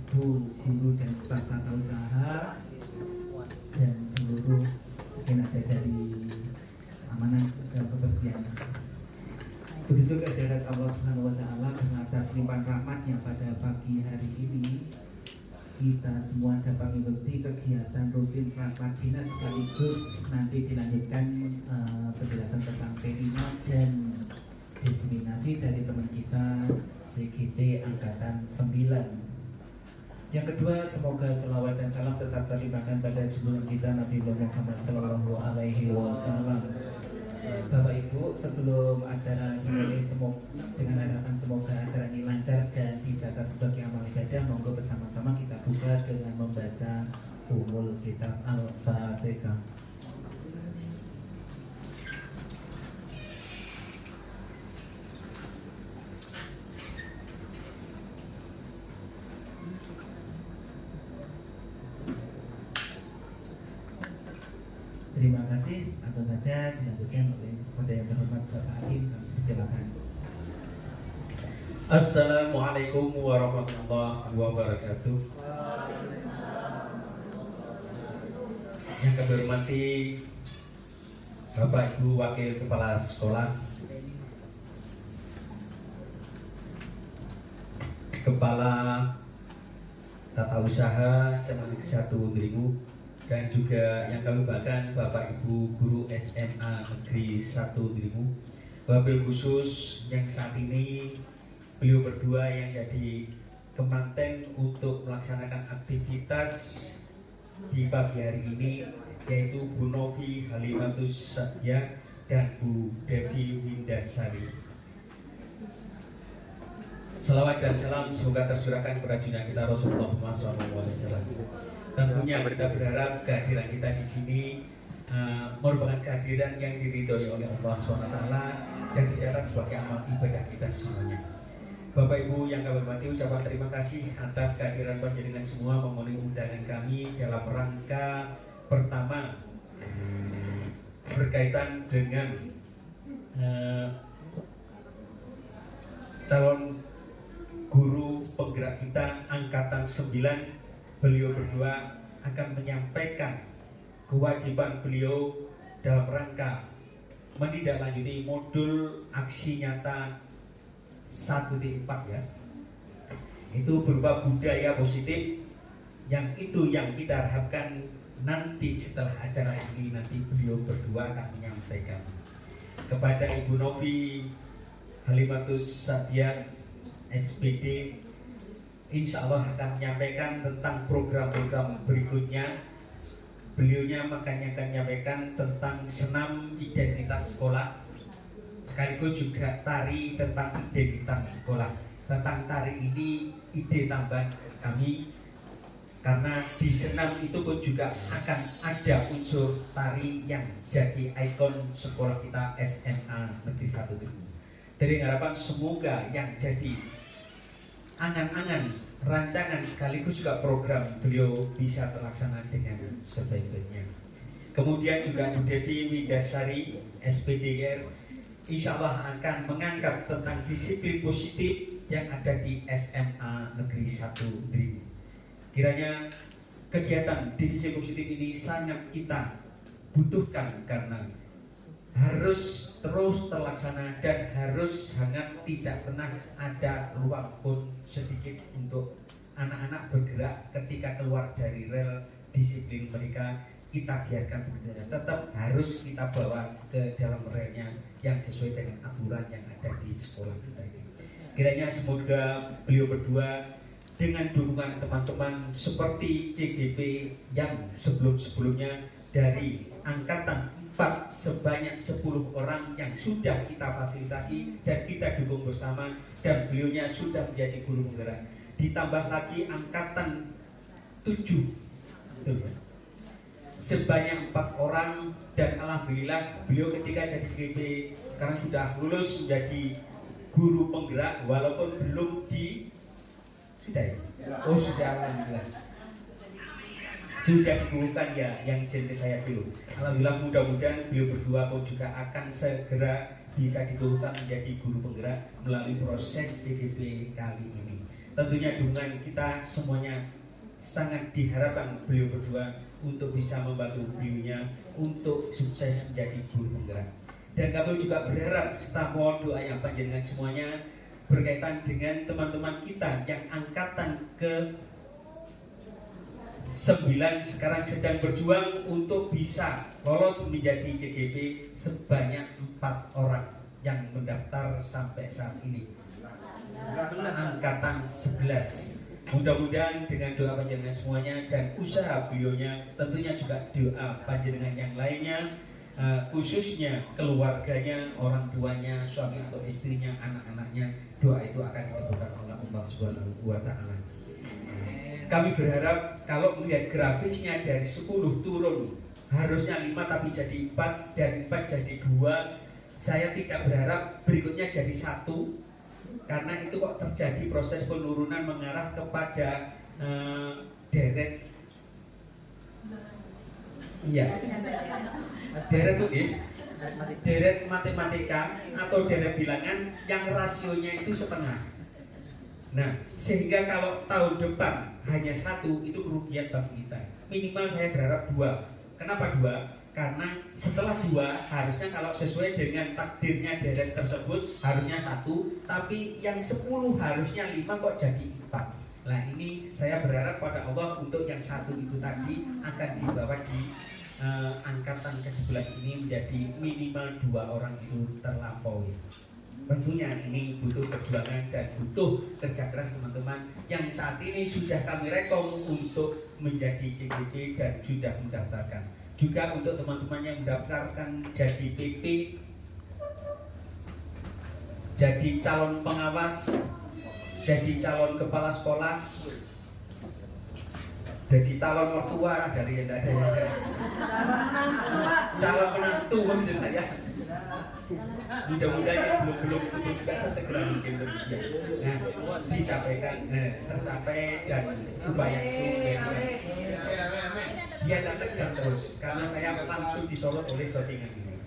Ibu guru dan staf tata usaha dan seluruh mungkin ada dari amanah dan kebersihan. Puji syukur kehadirat Allah Subhanahu wa taala karena atas limpahan rahmatnya pada pagi hari ini kita semua dapat mengikuti kegiatan rutin rapat dinas sekaligus nanti dilanjutkan penjelasan tentang terima dan diseminasi dari teman kita CGP Angkatan 9. Yang kedua, semoga selawat dan salam tetap terlimpahkan pada sebelum kita Nabi Muhammad Sallallahu Alaihi Wasallam. Bapak Ibu, sebelum acara dimulai dengan harapan semoga acara ini lancar dan dicatat sebagai amal ibadah, monggo bersama-sama kita buka dengan membaca Ummul Kitab Al-Fatihah. Terima kasih. Langsung saja dilanjutkan oleh kepada yang terhormat Bapak Hakim. Silakan. Assalamualaikum warahmatullahi wabarakatuh. Yang kami hormati Bapak Ibu Wakil Kepala Sekolah, Kepala Tata Usaha Semantik 1 Dringu, dan juga yang kami banggakan Bapak Ibu Guru SMA Negeri 1 Dringu. Wabil khusus yang saat ini beliau berdua yang jadi kemanten untuk melaksanakan aktivitas di pagi hari ini, yaitu Bu Novi Halimatus Satya dan Bu Devi Windasari. Salawat dan salam semoga tercurahkan kepada junjungan kita Rasulullah SAW. Tentunya kita berharap kehadiran kita di sini merupakan kehadiran yang diridhoi oleh Allah SWT dan dicatat sebagai amal ibadah kita semuanya. Bapak Ibu yang kami hormati, ucapan terima kasih atas kehadiran panjenengan semua memenuhi undangan kami dalam rangka pertama berkaitan dengan calon guru penggerak kita Angkatan 9. Beliau berdua akan menyampaikan kewajiban beliau dalam rangka menindaklanjuti modul aksi nyata 1.4 ya. Itu berupa budaya positif yang kita harapkan nanti setelah acara ini nanti beliau berdua akan menyampaikan kepada Ibu Novi Halimatus Satya SPD. Insya Allah akan menyampaikan tentang program-program berikutnya. Beliaunya makanya akan menyampaikan tentang senam identitas sekolah, sekaligus juga tari tentang identitas sekolah. Tentang tari ini ide tambahan kami, karena di senam itu pun juga akan ada unsur tari yang jadi ikon sekolah kita SMA Negeri 1 Dringu. Dari harapan semoga yang jadi angan-angan, rancangan sekaligus juga program beliau bisa terlaksana dengan sebaik-baiknya. Kemudian juga Bu Devi Windasari SPDR insya Allah akan mengangkat tentang disiplin positif yang ada di SMA Negeri 1 Dringu. Kiranya kegiatan divisi positif ini sangat kita butuhkan karena harus terus terlaksana dan harus sangat tidak pernah ada ruang pun sedikit untuk anak-anak bergerak ketika keluar dari rel disiplin mereka. Kita biarkan berjalan, tetap harus kita bawa ke dalam relnya yang sesuai dengan aturan yang ada di sekolah kita ini. Kiranya semoga beliau berdua dengan dukungan teman-teman seperti CGP yang sebelum-sebelumnya dari Angkatan 4 sebanyak 10 orang yang sudah kita fasilitasi dan kita dukung bersama, dan beliaunya sudah menjadi guru penggerak, ditambah lagi Angkatan 7 sebanyak 4 orang, dan alhamdulillah beliau ketika jadi CGP sekarang sudah lulus menjadi guru penggerak walaupun belum di sudah ya? Oh sudah, alhamdulillah sudah dikukuhkan ya yang jenis saya dulu. Alhamdulillah mudah-mudahan beliau berdua pun juga akan segera bisa dikukuhkan menjadi guru penggerak melalui proses CGP kali ini. tentunya dukungan kita semuanya sangat diharapkan beliau berdua untuk bisa membantu beliaunya untuk sukses menjadi guru penggerak. Dan kami juga berharap staf mohon doanya panjenengan semuanya berkaitan dengan teman-teman kita yang angkatan ke 9 sekarang sedang berjuang untuk bisa lolos menjadi CGP sebanyak 4 orang yang mendaftar sampai saat ini. Angkatan 11. Mudah-mudahan dengan doa panjenengan semuanya dan usaha beliaunya, tentunya juga doa panjenengan yang lainnya, khususnya keluarganya, orang tuanya, suami atau istrinya, anak-anaknya, doa itu akan dikabulkan oleh Allah Subhanahu wa Ta'ala. Kami berharap kalau melihat grafisnya dari 10 turun harusnya 5 tapi jadi 4, dari 4 jadi 2. Saya tidak berharap berikutnya jadi 1, karena itu kok terjadi proses penurunan mengarah kepada deret. Iya. Deret itu deret matematika atau deret bilangan yang rasionya itu setengah. Nah, sehingga kalau tahun depan hanya 1 itu kerugian bagi kita. Minimal saya berharap 2. Kenapa 2? Karena setelah 2 harusnya kalau sesuai dengan takdirnya deret tersebut harusnya 1, tapi yang 10 harusnya 5 kok jadi 4. Nah, ini saya berharap pada Allah untuk yang 1 itu tadi akan dibawa di angkatan ke-11 ini menjadi minimal 2 orang itu terlampaui. Tentunya ini butuh perjuangan dan butuh kerja keras teman-teman yang saat ini sudah kami rekom untuk menjadi CGP dan sudah mendaftarkan. Juga untuk teman-teman yang mendaftarkan jadi PP, jadi calon pengawas, jadi calon kepala sekolah, jadi calon mertua dari yang ada calon menantu maksud saya. Mudah-mudahan yang belum juga sesegera mungkin demikian. Nah, dicapaikan, tercapai dan upaya itu dia datang terus karena saya langsung disorot oleh shootingan ini.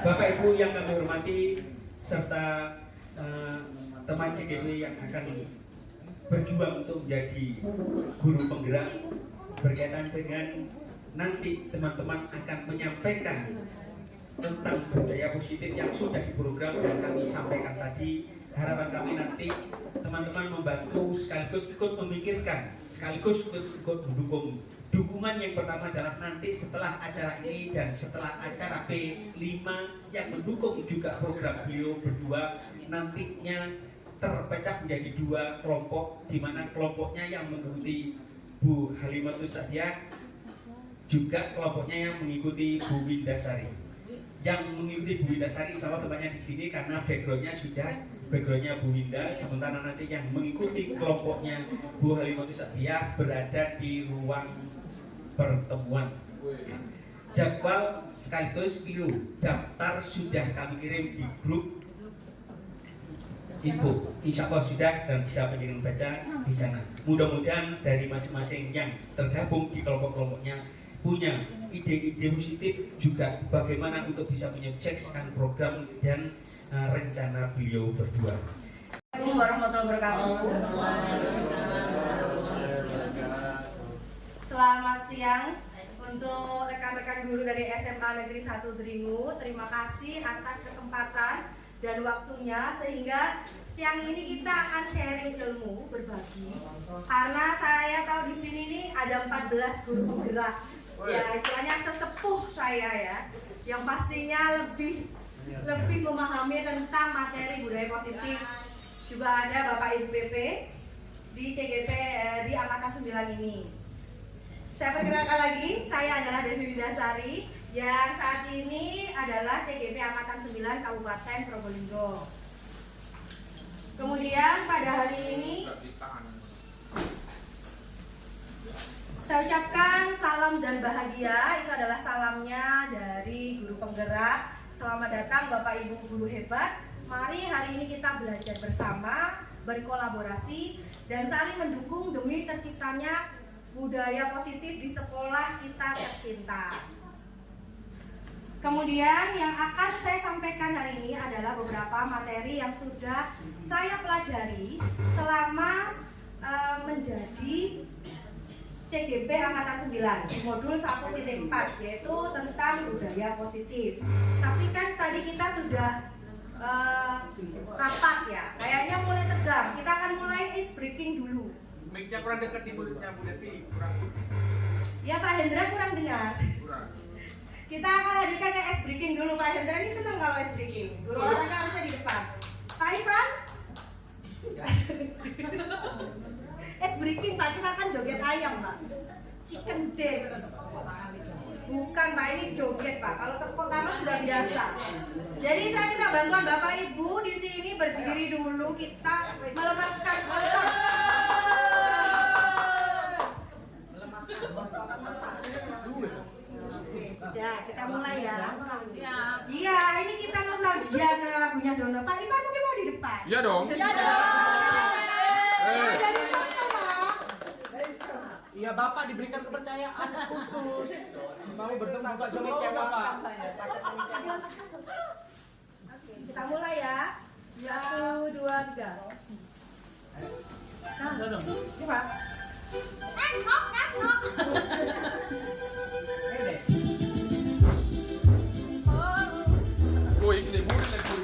Bapak Ibu yang kami hormati serta teman CGP yang akan berjuang untuk menjadi guru penggerak, berkaitan dengan nanti teman-teman akan menyampaikan tentang budaya positif yang sudah diprogram dan kami sampaikan tadi. Harapan kami nanti teman-teman membantu sekaligus ikut memikirkan, sekaligus ikut mendukung. Dukungan yang pertama adalah nanti setelah acara ini dan setelah acara P5 yang mendukung juga program beliau berdua, nantinya terpecah menjadi 2 kelompok, di mana kelompoknya yang mengikuti Bu Halimatus Sa'diyah, juga kelompoknya yang mengikuti Bu Windasari. Yang mengikuti Bu Windasari insya Allah tempatnya di sini karena backgroundnya Bu Winda, sementara nanti yang mengikuti kelompoknya Bu Halimatus Sa'diyah berada di ruang pertemuan. Jadwal sekaligus daftar sudah kami kirim di grup info, insya Allah sudah dan bisa penjenengan baca di sana. Mudah-mudahan dari masing-masing yang tergabung di kelompok-kelompoknya punya ide-ide positif juga bagaimana untuk bisa menyukseskan program dan rencana beliau berdua. Assalamualaikum warahmatullahi wabarakatuh. Selamat siang untuk rekan-rekan guru dari SMA Negeri 1 Dringu. Terima kasih atas kesempatan dan waktunya sehingga siang ini kita akan sharing ilmu, berbagi. Karena saya tahu di sini nih ada 14 guru penggerak. Ya, istilahnya sesepuh saya ya, yang pastinya lebih memahami tentang materi budaya positif. Juga ada Bapak Ibu PP di CGP di angkatan 9 ini. Saya perkenalkan lagi, saya adalah Devi Windasari yang saat ini adalah CGP angkatan 9 Kabupaten Probolinggo. Kemudian pada hari ini saya ucapkan salam dan bahagia. Itu adalah salamnya dari guru penggerak. Selamat datang Bapak Ibu guru hebat. Mari hari ini kita belajar bersama, berkolaborasi dan saling mendukung demi terciptanya budaya positif di sekolah kita tercinta. Kemudian yang akan saya sampaikan hari ini adalah beberapa materi yang sudah saya pelajari selama menjadi CGP Angkatan 9 di modul 1.4 yaitu tentang budaya positif. Tapi kan tadi kita sudah rapat ya, kayaknya mulai tegang. Kita akan mulai ice breaking dulu. Mic-nya kurang dekat di mulutnya Bu Devi, kurang. Ya Pak Hendra kurang dengar. Kurang. Kita akan hadirkan ke ice breaking dulu. Pak Hendra ini senang kalau ice breaking. Guru olahraga harusnya di depan. Pak Ivan? Ice breaking Pak, kita akan joget ayam Pak. Chicken dance. Bukan Pak, ini joget Pak. Kalau tepuk tangan sudah biasa. Jadi saya minta bantuan Bapak Ibu di sini berdiri dulu, kita melemaskan otot. Sudah, kita mulai ya. Iya, ini kita nostalgia ke lagunya Dono. Pak Ivan mungkin mau di depan. Iya dong. Iya dong. Jadi contoh Pak. Iya, Bapak diberikan kepercayaan khusus. Mau bertemu Pak Jokowi, Bapak. Kita mulai ya. 1, 2, 3. Nah, coba. Woi, ini murid lagi.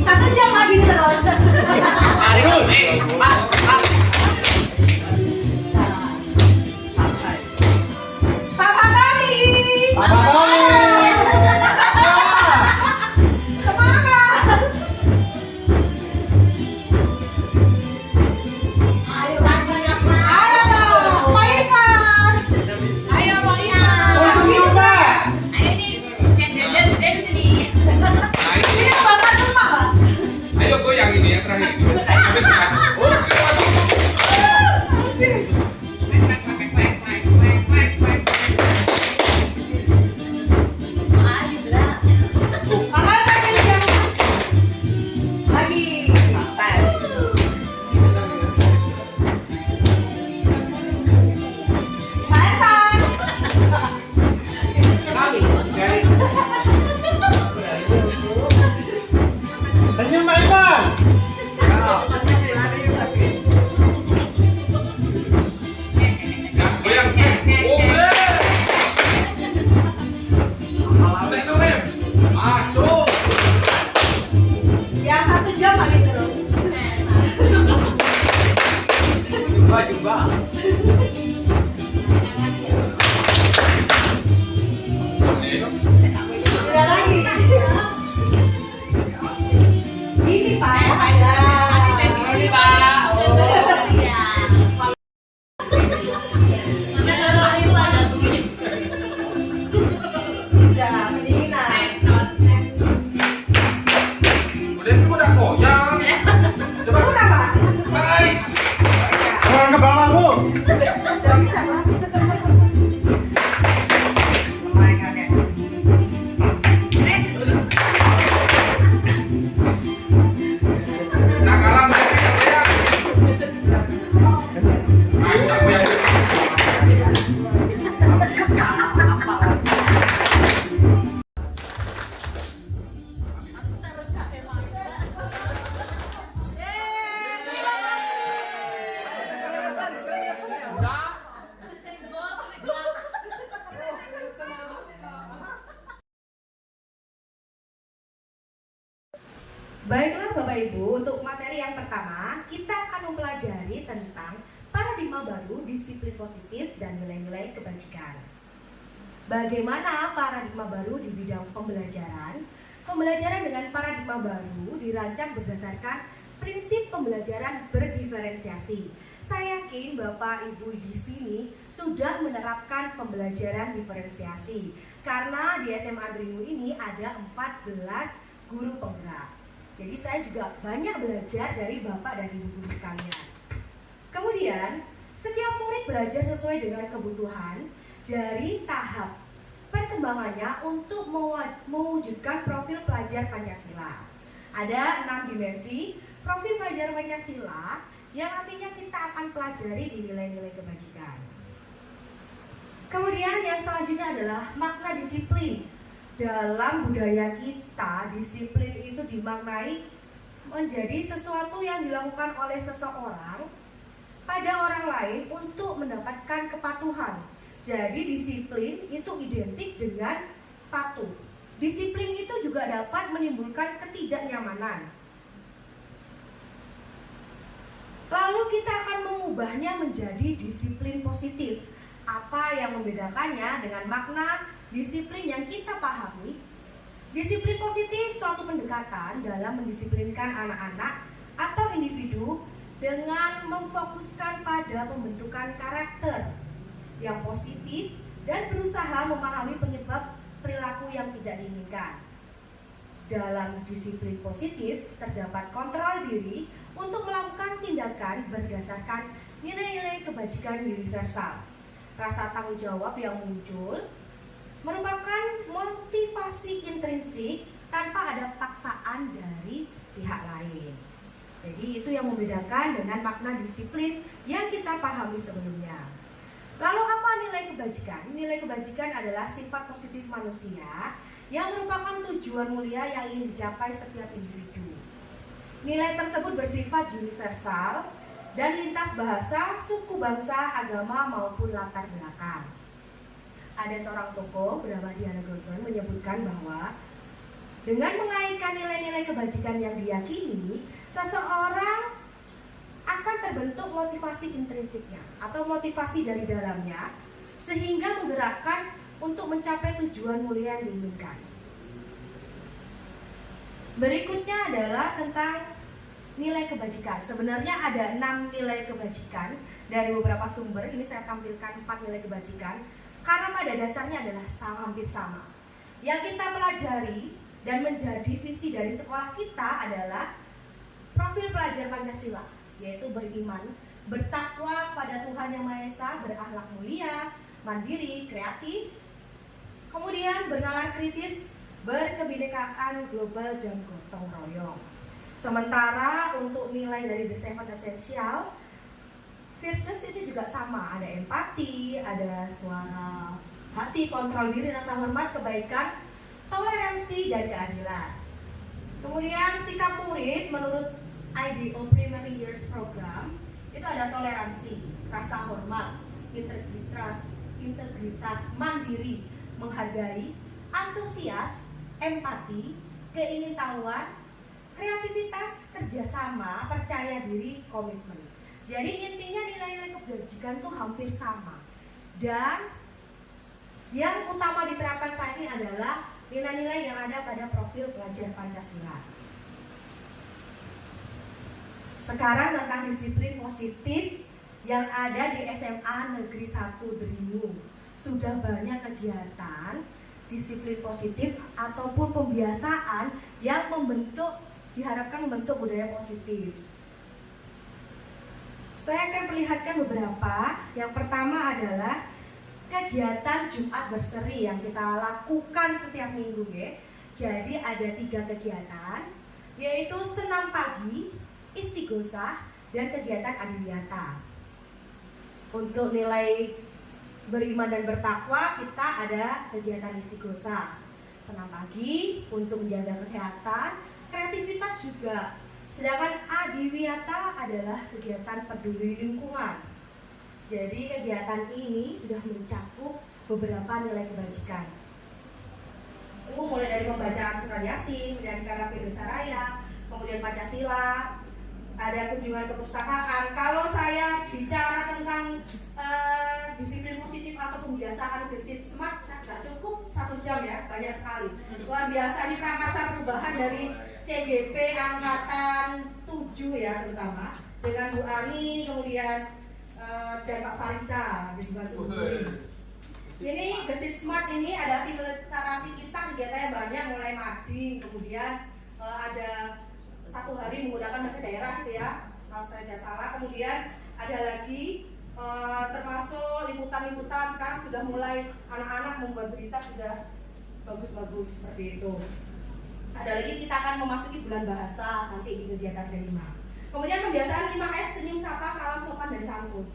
Satu jam lagi terus. Papa Kali. Semangat. Ayo dong, Pak Ivan. Ayo Pak Ivan. Ini Bapak rumah Pak. Ayo goyang ini yang terakhir. Habis kan? Oh, Makanya saya pilih yang lagi santai. Senyum Pak Ivan. nah, goyang. Oh, boleh. Santai dulu, Rem. Masuk. Yang 1 jam lagi terus. Jumpa. Udah lagi. Ini Pak ada. Ini Pak. Udah pendinginan. Udah itu udah goyang. Coba. Udah Pak. Guys. Jangan ke bawah, Bu. Udah bisa Pak. Nah, kalah mereka goyang. Nah, kita goyang. Baiklah Bapak Ibu, untuk materi yang pertama kita akan mempelajari tentang paradigma baru, disiplin positif, dan nilai-nilai kebajikan. Bagaimana paradigma baru di bidang pembelajaran? Pembelajaran dengan paradigma baru dirancang berdasarkan prinsip pembelajaran berdiferensiasi. Saya yakin Bapak Ibu di sini sudah menerapkan pembelajaran diferensiasi karena di SMA Dringu ini ada 14 guru penggerak. Jadi saya juga banyak belajar dari Bapak dan Ibu guru sekalian. Kemudian, setiap murid belajar sesuai dengan kebutuhan dari tahap perkembangannya untuk mewujudkan profil pelajar Pancasila. Ada 6 dimensi profil pelajar Pancasila yang nantinya kita akan pelajari di nilai-nilai kebajikan. Kemudian yang selanjutnya adalah makna disiplin. Dalam budaya kita, disiplin itu dimaknai menjadi sesuatu yang dilakukan oleh seseorang pada orang lain untuk mendapatkan kepatuhan. Jadi disiplin itu identik dengan patuh. Disiplin itu juga dapat menimbulkan ketidaknyamanan. Lalu kita akan mengubahnya menjadi disiplin positif. Apa yang membedakannya dengan makna disiplin yang kita pahami? Disiplin positif suatu pendekatan dalam mendisiplinkan anak-anak atau individu dengan memfokuskan pada pembentukan karakter yang positif dan berusaha memahami penyebab perilaku yang tidak diinginkan. Dalam disiplin positif terdapat kontrol diri untuk melakukan tindakan berdasarkan nilai-nilai kebajikan universal. Rasa tanggung jawab yang muncul merupakan motivasi intrinsik tanpa ada paksaan dari pihak lain. Jadi itu yang membedakan dengan makna disiplin yang kita pahami sebelumnya. Lalu apa nilai kebajikan? Nilai kebajikan adalah sifat positif manusia yang merupakan tujuan mulia yang ingin dicapai setiap individu. Nilai tersebut bersifat universal dan lintas bahasa, suku, bangsa, agama maupun latar belakang. Ada seorang tokoh bernama Diana Goswami menyebutkan bahwa dengan mengaitkan nilai-nilai kebajikan yang diyakini, seseorang akan terbentuk motivasi intrinsiknya atau motivasi dari dalamnya sehingga menggerakkan untuk mencapai tujuan mulia yang diinginkan. Berikutnya adalah tentang nilai kebajikan. Sebenarnya ada 6 nilai kebajikan dari beberapa sumber. Ini saya tampilkan 4 nilai kebajikan karena pada dasarnya adalah hampir sama. Yang kita pelajari dan menjadi visi dari sekolah kita adalah profil pelajar Pancasila, yaitu beriman, bertakwa pada Tuhan Yang Maha Esa, berakhlak mulia, mandiri, kreatif, kemudian bernalar kritis, berkebinekaan global, dan gotong royong. Sementara untuk nilai dari The Seven Essential virtues itu juga sama, ada empati, ada suara hati, kontrol diri, rasa hormat, kebaikan, toleransi, dan keadilan. Kemudian sikap murid menurut IDO Primary Years Program itu ada toleransi, rasa hormat, integritas, mandiri, menghargai, antusias, empati, keingintahuan, kreativitas, kerjasama, percaya diri, komitmen. Jadi intinya nilai-nilai kebajikan itu hampir sama. Dan yang utama diterapkan saat ini adalah nilai-nilai yang ada pada profil pelajar Pancasila. Sekarang tentang disiplin positif yang ada di SMA Negeri 1 Dringu. Sudah banyak kegiatan disiplin positif ataupun pembiasaan yang diharapkan membentuk budaya positif. Saya akan perlihatkan beberapa. Yang pertama adalah kegiatan Jumat Berseri yang kita lakukan setiap minggu ya. Jadi ada 3 kegiatan, yaitu senam pagi, istighosah, dan kegiatan adiwiyata. Untuk nilai beriman dan bertakwa kita ada kegiatan istighosah, senam pagi untuk menjaga kesehatan, kreativitas juga. Sedangkan adiwiyata adalah kegiatan peduli lingkungan. Jadi kegiatan ini sudah mencakup beberapa nilai kebajikan. Mulai dari pembacaan surat Yasin, kemudian Karapi Desa Raya, kemudian Pancasila, ada kunjungan ke perpustakaan. Kalau saya bicara tentang disiplin positif atau pembiasaan gesit smart, saya nggak cukup 1 jam ya, banyak sekali. Luar biasa, ini prakarsa perubahan dari CGP angkatan 7 ya terutama, dengan Bu Ani, kemudian dan Pak Farisa dibantu. Ini gesit smart ini adalah tim literasi kita, kegiatannya banyak, mulai mading, kemudian ada 1 hari menggunakan bahasa daerah gitu ya, kalau saya tidak salah. Kemudian ada lagi termasuk liputan-liputan, sekarang sudah mulai anak-anak membuat berita sudah bagus-bagus seperti itu. Ada lagi kita akan memasuki bulan bahasa nanti di kegiatan kelima. Kemudian pembiasaan 5S, senyum, sapa, salam, sopan, dan santun.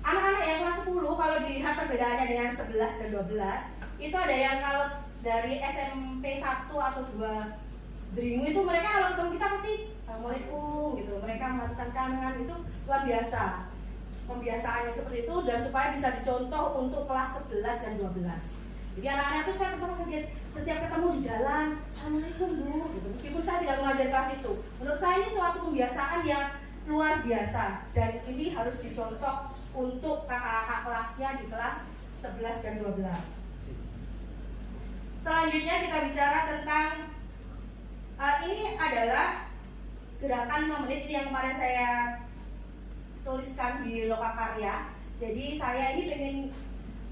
Anak-anak yang kelas 10 kalau dilihat perbedaannya dengan 11 dan 12, itu ada yang kalau dari SMP 1 atau 2 Dringu itu mereka kalau ketemu kita pasti Assalamualaikum gitu. Mereka mengatakan tangan itu luar biasa. Pembiasaannya seperti itu dan supaya bisa dicontoh untuk kelas 11 dan 12. Jadi anak-anak itu saya pertama kaget setiap ketemu di jalan, Assalamualaikum Bu gitu. Meskipun saya tidak mengajar kelas itu. Menurut saya ini suatu pembiasaan yang luar biasa dan ini harus dicontoh untuk kakak-kakak kelasnya di kelas 11 dan 12. Selanjutnya kita bicara tentang ini adalah gerakan 5 menit yang kemarin saya tuliskan di Lokakarya. Jadi saya ini pengen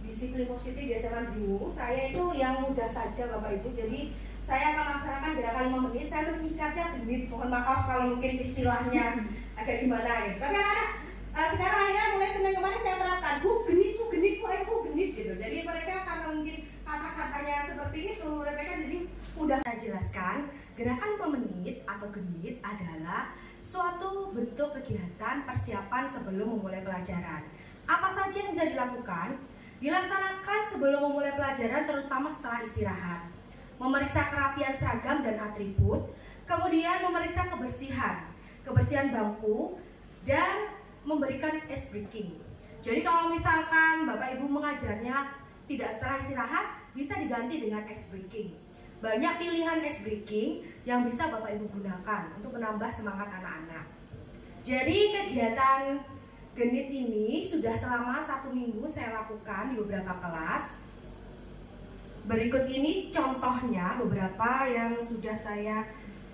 disiplin positif di SMA Dringu. Saya itu yang mudah saja Bapak Ibu. Jadi saya akan melaksanakan gerakan 5 menit. Saya menyingkatnya genit. Mohon maaf kalau mungkin istilahnya agak gimana ya. Tapi anak-anak sekarang akhirnya mulai Senin kemarin saya terapkan. Bu genit, ayo genit gitu. Jadi mereka karena mungkin kata-katanya seperti itu, mereka jadi mudah. Saya jelaskan gerakan 5 menit atau genit adalah suatu bentuk kegiatan persiapan sebelum memulai pelajaran. Apa saja yang bisa dilakukan? Dilaksanakan sebelum memulai pelajaran terutama setelah istirahat. Memeriksa kerapian seragam dan atribut, kemudian memeriksa kebersihan bangku, dan memberikan ice breaking. Jadi kalau misalkan Bapak Ibu mengajarnya tidak setelah istirahat, bisa diganti dengan ice breaking. Banyak pilihan ice breaking yang bisa Bapak Ibu gunakan untuk menambah semangat anak-anak. Jadi kegiatan genit ini sudah selama 1 minggu saya lakukan di beberapa kelas. Berikut ini contohnya beberapa yang sudah saya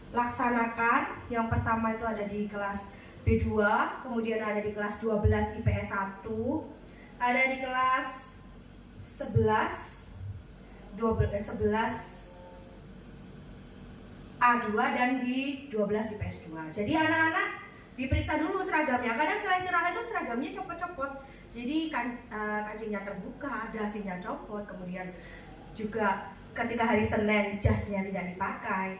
laksanakan. Yang pertama itu ada di kelas B2, kemudian ada di kelas 12 IPS 1, ada di kelas 11 A2 dan di 12 IPS 2. Jadi anak-anak diperiksa dulu seragamnya. Kadang setelah istirahat itu seragamnya copot-copot. Jadi kancingnya terbuka, dasinya copot, kemudian juga ketika hari Senin jasnya tidak dipakai.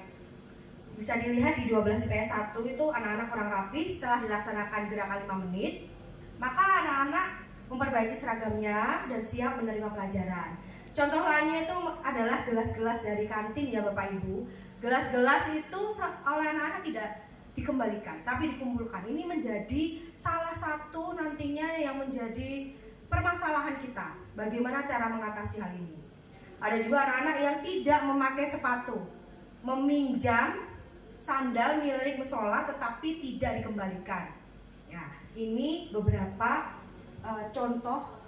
Bisa dilihat di 12 IPS 1 itu anak-anak kurang rapi. Setelah dilaksanakan gerakan 5 menit, maka anak-anak memperbaiki seragamnya dan siap menerima pelajaran. Contoh lainnya itu adalah gelas-gelas dari kantin ya Bapak Ibu. Gelas-gelas itu oleh anak-anak tidak dikembalikan, tapi dikumpulkan. Ini menjadi salah satu nantinya yang menjadi permasalahan kita. Bagaimana cara mengatasi hal ini? Ada juga anak-anak yang tidak memakai sepatu, meminjam sandal milik musola tetapi tidak dikembalikan. Ya, ini beberapa contoh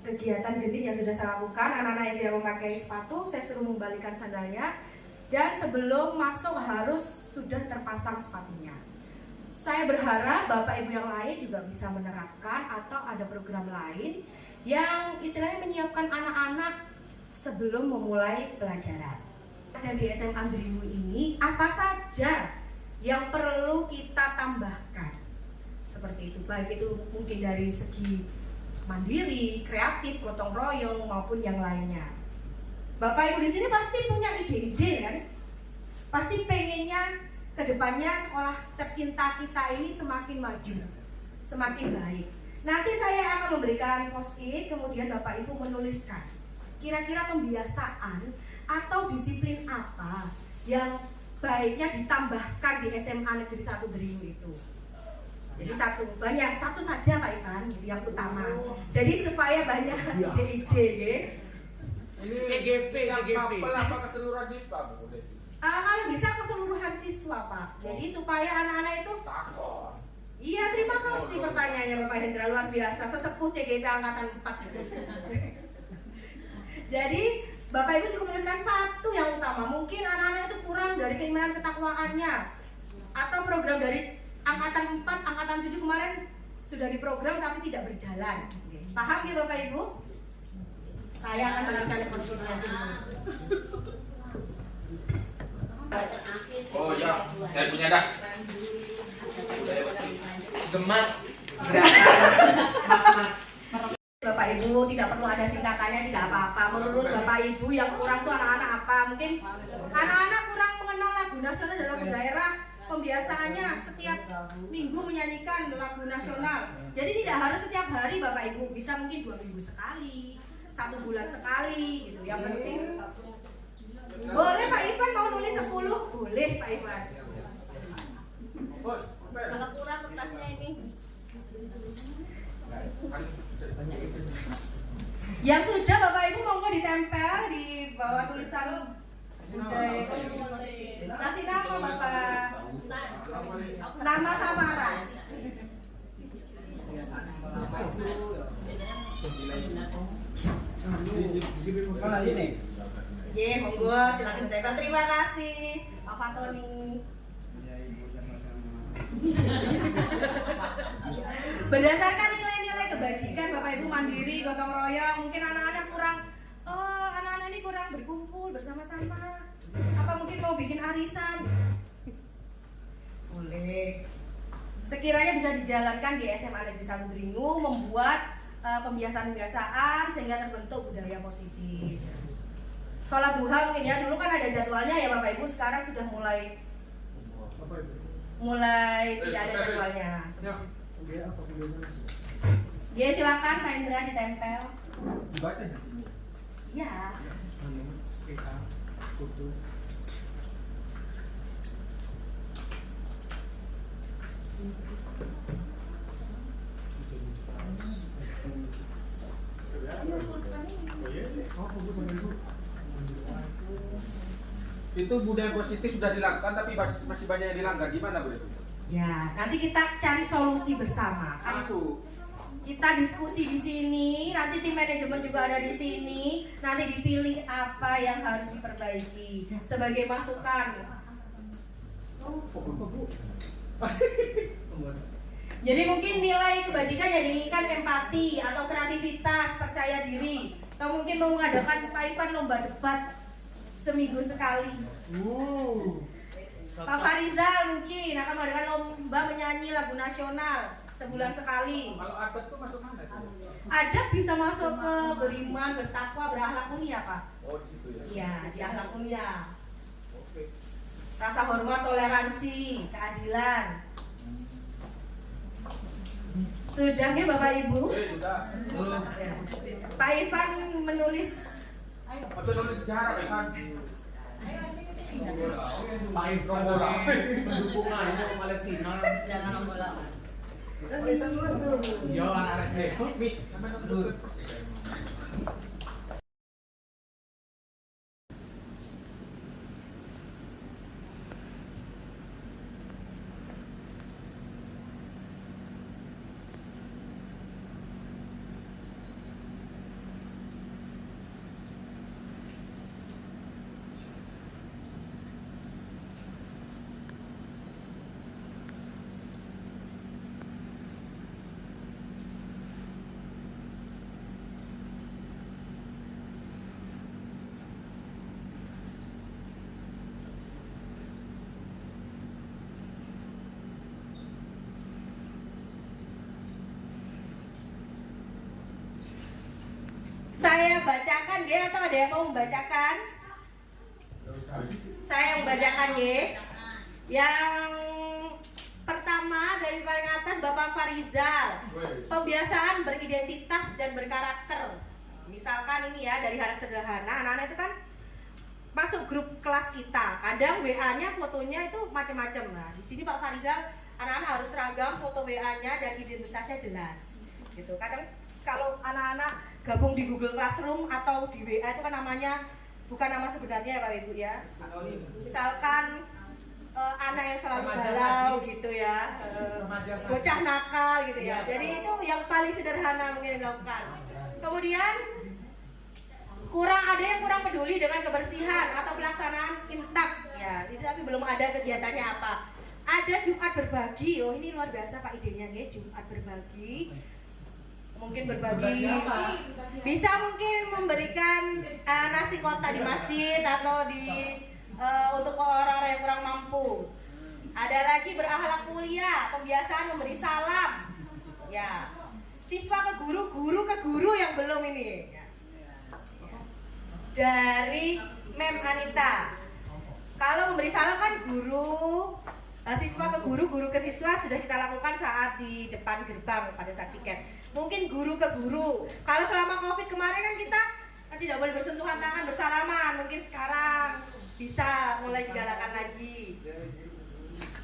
kegiatan genit yang sudah saya lakukan. Anak-anak yang tidak memakai sepatu, saya suruh membalikan sandalnya. Dan sebelum masuk harus sudah terpasang sepatunya. Saya berharap Bapak Ibu yang lain juga bisa menerapkan atau ada program lain yang istilahnya menyiapkan anak-anak sebelum memulai pelajaran. Dan di SMA Dringu ini apa saja yang perlu kita tambahkan? Seperti itu, baik itu mungkin dari segi mandiri, kreatif, gotong royong maupun yang lainnya. Bapak Ibu di sini pasti punya ide-ide kan? Pasti pengennya kedepannya sekolah tercinta kita ini semakin maju, semakin baik. Nanti saya akan memberikan post-it, kemudian Bapak Ibu menuliskan kira-kira pembiasaan atau disiplin apa yang baiknya ditambahkan di SMA Negeri 1 Dringu itu. Jadi satu saja Pak Ivan, yang utama. Jadi supaya banyak ide-ide. Ini CGV. Apa keseluruhan siswa Bu? Kalau bisa keseluruhan siswa Pak. Jadi supaya anak-anak itu Takon. Iya, terima kasih pertanyaannya Bapak Hendra, luar biasa. Sesepuh CGV Angkatan 4. Jadi Bapak Ibu cukup menuliskan satu yang utama. Mungkin anak-anak itu kurang dari keimanan ketakwaannya, atau program dari Angkatan 4, Angkatan 7 kemarin sudah diprogram tapi tidak berjalan. Paham ya Bapak Ibu? Saya akan melanjutkan konsultasi. Oh ya, saya punya dah. Gemas. Bapak Ibu tidak perlu ada singkatannya, tidak apa-apa. Menurut Bapak Ibu yang kurang tuh anak-anak apa? Mungkin anak-anak kurang mengenal lagu nasional dalam daerah pembiasaannya setiap minggu menyanyikan lagu nasional. Jadi tidak harus setiap hari Bapak Ibu, bisa mungkin 2 minggu sekali, 1 bulan sekali gitu. Yang penting boleh Pak Ivan mau nulis 10? Boleh Pak Ivan. Kalau kurang kertasnya ini. Yang sudah Bapak Ibu monggo ditempel di bawah tulisan budaya. Kasih nama Bapak. Nama samaran. Ye, monggo silakan ditempel. Terima kasih Pak Fatoni. Berdasarkan nilai-nilai kebajikan Bapak Ibu mandiri, gotong royong, mungkin anak-anak anak-anak ini kurang berkumpul bersama-sama. Apa mungkin mau bikin arisan? Boleh. Sekiranya bisa dijalankan di SMA Negeri 1 Dringu, membuat pembiasaan-pembiasaan sehingga terbentuk budaya positif. Sholat duha mungkin ya, dulu kan ada jadwalnya ya Bapak Ibu, sekarang sudah mulai tidak ada jadwalnya. Ya silakan Pak Indra ditempel. Dibaca ya? Iya. Foto. Itu budaya positif sudah dilakukan tapi masih banyak yang dilanggar. Gimana Bu? Ya, nanti kita cari solusi bersama. Masuk. Kita diskusi di sini, nanti tim manajemen juga ada di sini. Nanti dipilih apa yang harus diperbaiki sebagai masukan. Jadi mungkin nilai kebajikan yang diinginkan empati atau kreativitas, percaya diri. Atau mungkin mau mengadakan Pak Ivan lomba debat seminggu sekali. Pak Farizal mungkin akan mengadakan lomba menyanyi lagu nasional sebulan sekali. Kalau adab tuh masuk mana itu? Adab bisa masuk ke beriman, bertakwa, berakhlak mulia Pak. Oh di situ ya. Iya, di akhlak mulia. Oke. Rasa hormat, toleransi, keadilan. Sudah ya Bapak Ibu? Oke sudah. Ya. Pak Ivan menulis. Ojo nulis sejarah Ivan. Pak Ivan pendukungan Palestina. Jangan bola. Yo anak-anak. Mi, sampai dulu. Saya bacakan ya atau ada yang mau membacakan? Saya yang membacakan ya. Yang pertama dari paling atas Bapak Farizal. Pembiasaan beridentitas dan berkarakter. Misalkan ini ya dari hal sederhana, anak-anak itu kan masuk grup kelas kita. Kadang WA-nya fotonya itu macam-macam. Nah, di sini Pak Farizal anak-anak harus seragam, foto WA-nya dan identitasnya jelas. Gitu. Kadang kalau anak-anak gabung di Google Classroom atau di WA itu kan namanya bukan nama sebenarnya ya Pak Ibu ya. Misalkan anak yang selalu galau gitu ya, bocah nakal gitu ya. Jadi itu yang paling sederhana mungkin dilakukan. Kemudian ada yang kurang peduli dengan kebersihan atau pelaksanaan imtak ya. Itu tapi belum ada kegiatannya apa. Ada Jumat berbagi. Oh ini luar biasa Pak idenya ya, Jumat berbagi. Mungkin berbagi bisa mungkin memberikan nasi kotak di masjid atau untuk orang-orang yang kurang mampu. Ada lagi berakhlak mulia, pembiasaan memberi salam ya, siswa ke guru, guru ke guru yang belum ini ya. Dari Mem Anita, kalau memberi salam kan guru siswa ke guru, guru ke siswa sudah kita lakukan saat di depan gerbang pada saat piket. Mungkin guru ke guru. Kalau selama COVID kemarin kan kita tidak boleh bersentuhan tangan, bersalaman. Mungkin sekarang bisa mulai digalakan lagi.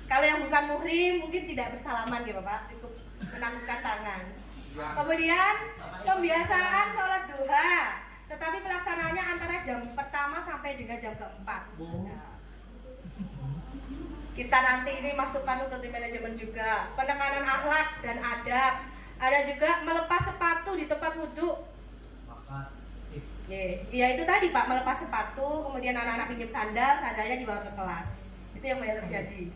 Kalau yang bukan muhrim mungkin tidak bersalaman ya Bapak, cukup menangguhkan tangan. Kemudian pembiasaan sholat duha, tetapi pelaksanaannya antara jam pertama sampai dengan jam keempat. Kita nanti ini masukkan untuk tim manajemen juga. Penekanan akhlak dan adab. Ada juga melepas sepatu di tempat wudhu. Ya itu tadi Pak, melepas sepatu, kemudian anak-anak pinjam sandalnya dibawa ke kelas. Itu yang banyak terjadi.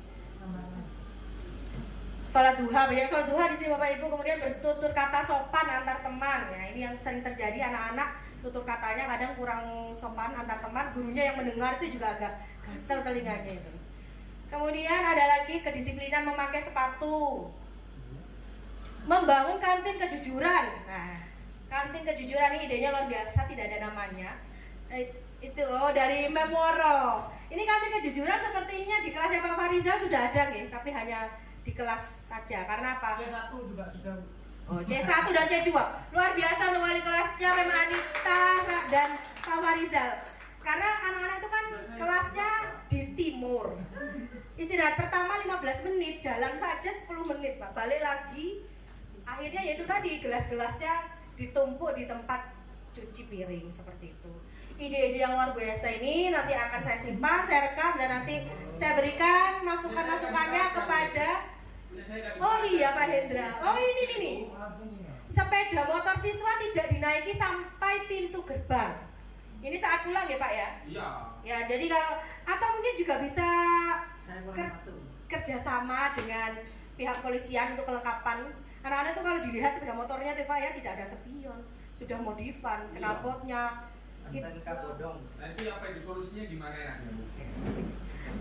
Sholat duha, banyak sholat duha di sini Bapak Ibu. Kemudian bertutur kata sopan antar teman. Ya ini yang sering terjadi, anak-anak tutur katanya kadang kurang sopan antar teman. Gurunya yang mendengar itu juga agak gasel telinganya itu. Kemudian ada lagi kedisiplinan memakai sepatu. Membangun kantin kejujuran. Nah, kantin kejujuran ini idenya luar biasa, tidak ada namanya. Itu dari Memoro. Ini kantin kejujuran sepertinya di kelasnya Pak Farizal sudah ada nih, tapi hanya di kelas saja. Karena apa? C1 juga sudah. C1 dan C2. Luar biasa untuk wali kelasnya Mema Anita dan Pak Farizal. Karena anak-anak itu kan kelasnya di timur. Istirahat pertama 15 menit, jalan saja 10 menit Pak. Balik lagi. Akhirnya yaitu tadi gelas-gelasnya ditumpuk di tempat cuci piring seperti itu. Ide-ide yang luar biasa ini nanti akan saya simpan, saya rekam dan nanti saya berikan masukan-masukannya kepada. Oh iya Pak Hendra. Oh ini nih. Sepeda motor siswa tidak dinaiki sampai pintu gerbang. Ini saat pulang ya Pak ya? Iya. Ya jadi kalau atau mungkin juga bisa kerjasama dengan pihak polisian untuk kelengkapan. Anak-anak itu kalau dilihat sepeda motornya tuh Pak ya tidak ada spion, sudah modifan, knalpotnya. Nanti apa itu solusinya gimana ya?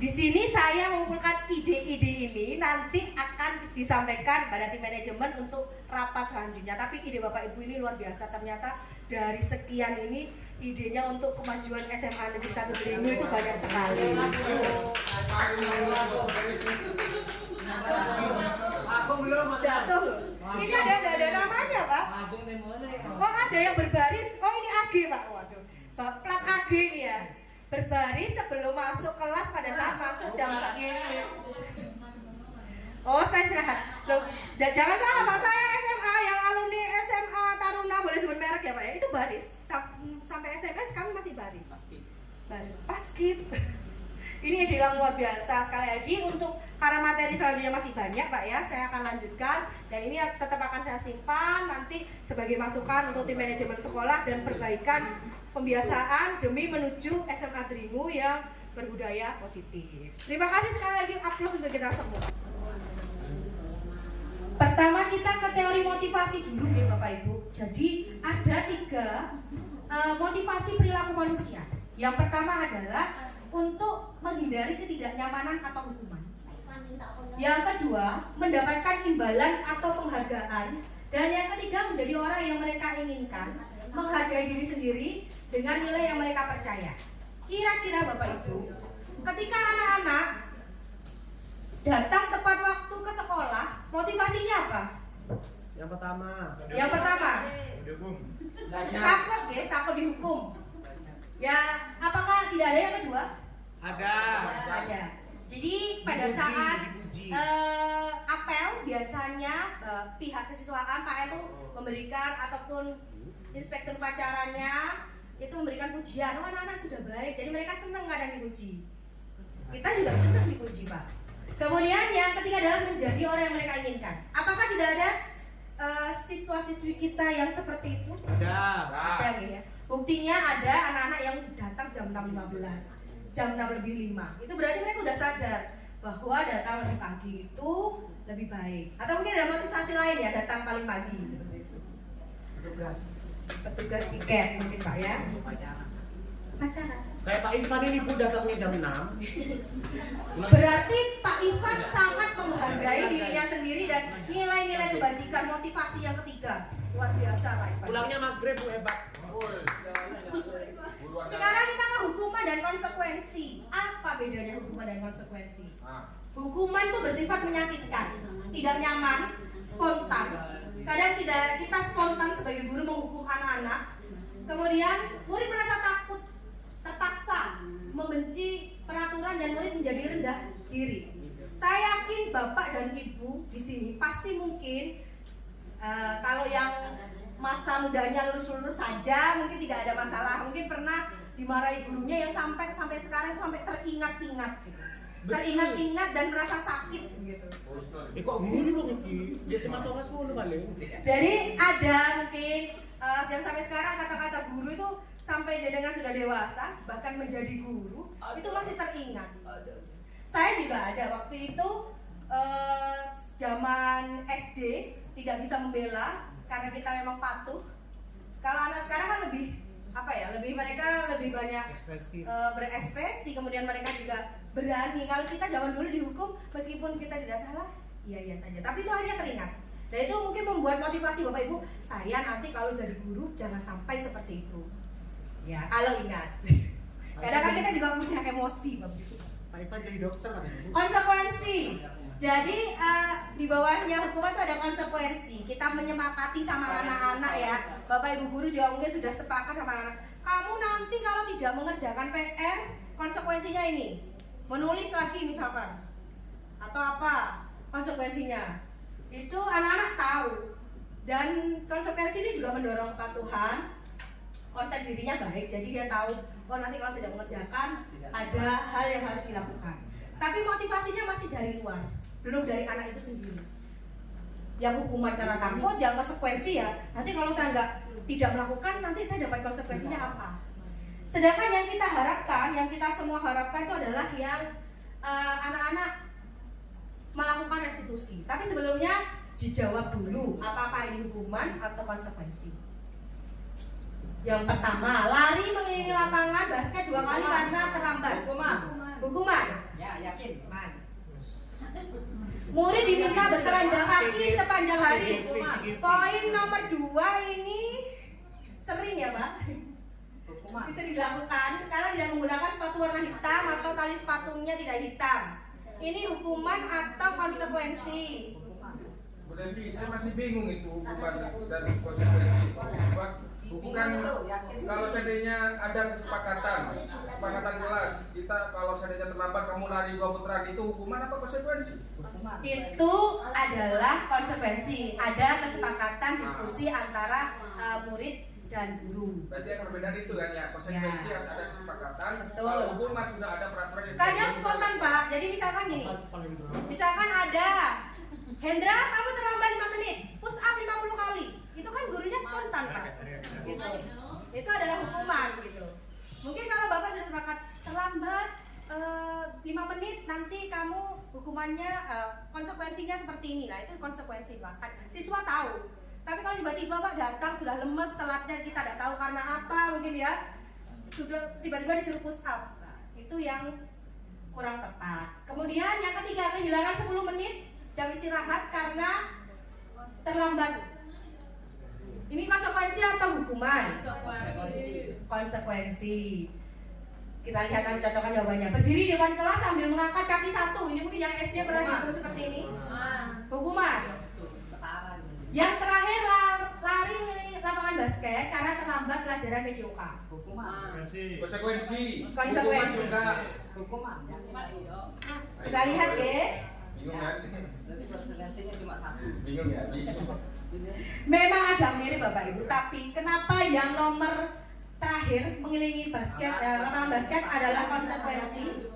Di sini saya mengumpulkan ide-ide ini nanti akan disampaikan pada tim manajemen untuk rapat selanjutnya. Tapi ide Bapak Ibu ini luar biasa, ternyata dari sekian ini idenya untuk kemajuan SMA Negeri 1 Dringu itu banyak sekali. Aku belum Jatuh loh. Ini ada namanya Pak. Oh ada yang berbaris. Oh ini AG Pak. Waduh. Plat AG ini ya. Berbaris sebelum masuk kelas pada saat masuk jam 1. Oh saya istirahat. Loh, jangan salah Pak, saya SMA yang alumni SMA Taruna, boleh sebut merek ya Pak ya. Itu baris. Sampai SMA kami masih baris. Baris. Paskib. Ini ide yang luar biasa. Sekali lagi untuk karena materi selanjutnya masih banyak Pak ya, saya akan lanjutkan dan ini tetap akan saya simpan nanti sebagai masukan untuk tim manajemen sekolah dan perbaikan pembiasaan demi menuju SMA Dringu yang berbudaya positif. Terima kasih sekali lagi, aplaus untuk kita semua. Pertama kita ke teori motivasi dulu ya Bapak Ibu. Jadi ada 3 motivasi perilaku manusia. Yang pertama adalah untuk menghindari ketidaknyamanan atau hukuman. Yang kedua, mendapatkan imbalan atau penghargaan. Dan yang ketiga, menjadi orang yang mereka inginkan, menghargai diri sendiri dengan nilai yang mereka percaya. Kira-kira Bapak Ibu, ketika anak-anak datang tepat waktu ke sekolah, motivasinya apa? Yang pertama. Takut ya, takut dihukum. Ya, apakah tidak ada yang kedua? Ada. Jadi pada saat apel biasanya pihak kesiswaan Pak itu memberikan ataupun inspektur upacaranya itu memberikan pujian. Oh anak-anak sudah baik, jadi mereka senang kadang dipuji. Kita juga senang dipuji Pak. Kemudian yang ketiga adalah menjadi orang yang mereka inginkan. Apakah tidak ada siswa-siswi kita yang seperti itu? Ada ya. Buktinya ada anak-anak yang datang jam 6.15. Jam 6:05, itu berarti mereka udah sadar bahwa datang lebih pagi itu lebih baik. Atau mungkin ada motivasi lain ya, datang paling pagi. Petugas tiket mungkin Pak ya. Acara. Kayak Pak Ivan ini Bu datangnya jam 6. Berarti Pak Ivan sangat menghargai dirinya sendiri dan nilai-nilai kebajikan, motivasi yang ketiga. Luar biasa Pak Ivan. Pulangnya maghrib Bu, hebat. Sekarang kita ke hukuman dan konsekuensi. Apa bedanya bedanya hukuman dan konsekuensi. Ah. Hukuman itu bersifat menyakitkan, tidak nyaman, spontan. Kadang kita spontan sebagai guru menghukum anak-anak. Kemudian murid merasa takut, terpaksa, membenci peraturan dan murid menjadi rendah diri. Saya yakin Bapak dan Ibu di sini pasti mungkin kalau yang masa mudanya lurus-lurus saja mungkin tidak ada masalah. Mungkin pernah dimarahi gurunya yang sampai sekarang sampai teringat-ingat gitu. Teringat-ingat dan merasa sakit gitu. Kok gini bang iki? Dia sematolas mulu paling. Jadi ada mungkin yang sampai sekarang kata-kata guru itu sampai jenengan sudah dewasa bahkan menjadi guru itu masih teringat. Saya juga ada waktu itu zaman SD tidak bisa membela karena kita memang patuh. Kalau anak sekarang kan mereka lebih banyak berekspresi, kemudian mereka juga berani. Kalau kita zaman dulu dihukum meskipun kita tidak salah, iya saja. Tapi itu akhirnya teringat. Dan itu mungkin membuat motivasi Bapak Ibu, saya nanti kalau jadi guru jangan sampai seperti itu. Ya, kalau ingat. Kadang kan kita juga punya emosi Bapak Ibu. Pak Ivan jadi dokter kan? Konsekuensi. Jadi di bawahnya hukuman itu ada konsekuensi. Kita menyepakati sama anak-anak ya. Bapak Ibu guru juga mungkin sudah sepakat sama anak-anak. Kamu nanti kalau tidak mengerjakan PR, konsekuensinya ini. Menulis lagi misalkan. Atau apa konsekuensinya. Itu anak-anak tahu. Dan konsekuensi ini juga mendorong kepatuhan. Konsep dirinya baik, jadi dia tahu oh nanti kalau tidak mengerjakan ada hal yang harus dilakukan. Tapi motivasinya masih dari luar, belum dari anak itu sendiri. Yang hukuman karena takut, yang konsekuensi ya nanti kalau saya tidak melakukan nanti saya dapat konsekuensinya apa. Sedangkan yang kita harapkan, yang kita semua harapkan itu adalah yang anak-anak melakukan restitusi. Tapi sebelumnya dijawab dulu apakah ini hukuman atau konsekuensi. Yang pertama, lari mengelilingi lapangan basket 2 kali karena terlambat. Hukuman. Ya, yakin. Murid diminta bertelanjang kaki sepanjang hari. Poin nomor 2 ini sering ya, Pak? Bisa dilakukan karena tidak menggunakan sepatu warna hitam atau tali sepatunya tidak hitam. Ini hukuman atau konsekuensi? Bu Devi, saya masih bingung itu hukuman dan konsekuensi. Bukan kalau seandainya ada kesepakatan kelas kita kalau seandainya terlambat kamu lari 2 putaran itu hukuman apa konsekuensi? Itu adalah konsekuensi. Ada kesepakatan diskusi antara murid dan guru. Berarti yang perbedaan itu kan ya konsekuensi Ya. harus ada kesepakatan. Betul. Kalau hukuman sudah ada peraturan yang Kadang spontan Pak. Jadi misalkan gini. Misalkan ada Hendra kamu terlambat 5 menit, push up 50 kali. Itu kan gurunya spontan Pak. Gitu. Itu adalah hukuman gitu. Mungkin kalau Bapak sudah sepakat terlambat 5 menit nanti kamu hukumannya konsekuensinya seperti ini. Nah, itu konsekuensi Pak. Kan siswa tahu. Tapi kalau tiba-tiba Pak datang sudah lemes, telatnya kita tidak tahu karena apa mungkin ya. Sudah tiba-tiba disuruh push up. Nah, itu yang kurang tepat. Kemudian yang ketiga, kehilangan 10 menit jam istirahat karena terlambat. Ini konsekuensi atau hukuman? Konsekuensi. Kita lihat kan cocokan jawabannya. Berdiri di depan kelas sambil mengangkat kaki 1. Ini mungkin yang SD pernah dihukum seperti ini. Hukuman. Yang terakhir lari mengelilingi lapangan basket karena terlambat pelajaran PJOK. konsekuensi. Konsekuensi. Hukuman juga. Hukuman. Kita lihat ya. Bingung kan? Berarti konsekuensinya cuma 1. Bingung ya? Memang agak mirip Bapak Ibu, tapi kenapa yang nomor terakhir mengelilingi basket lapangan basket adalah konsekuensi?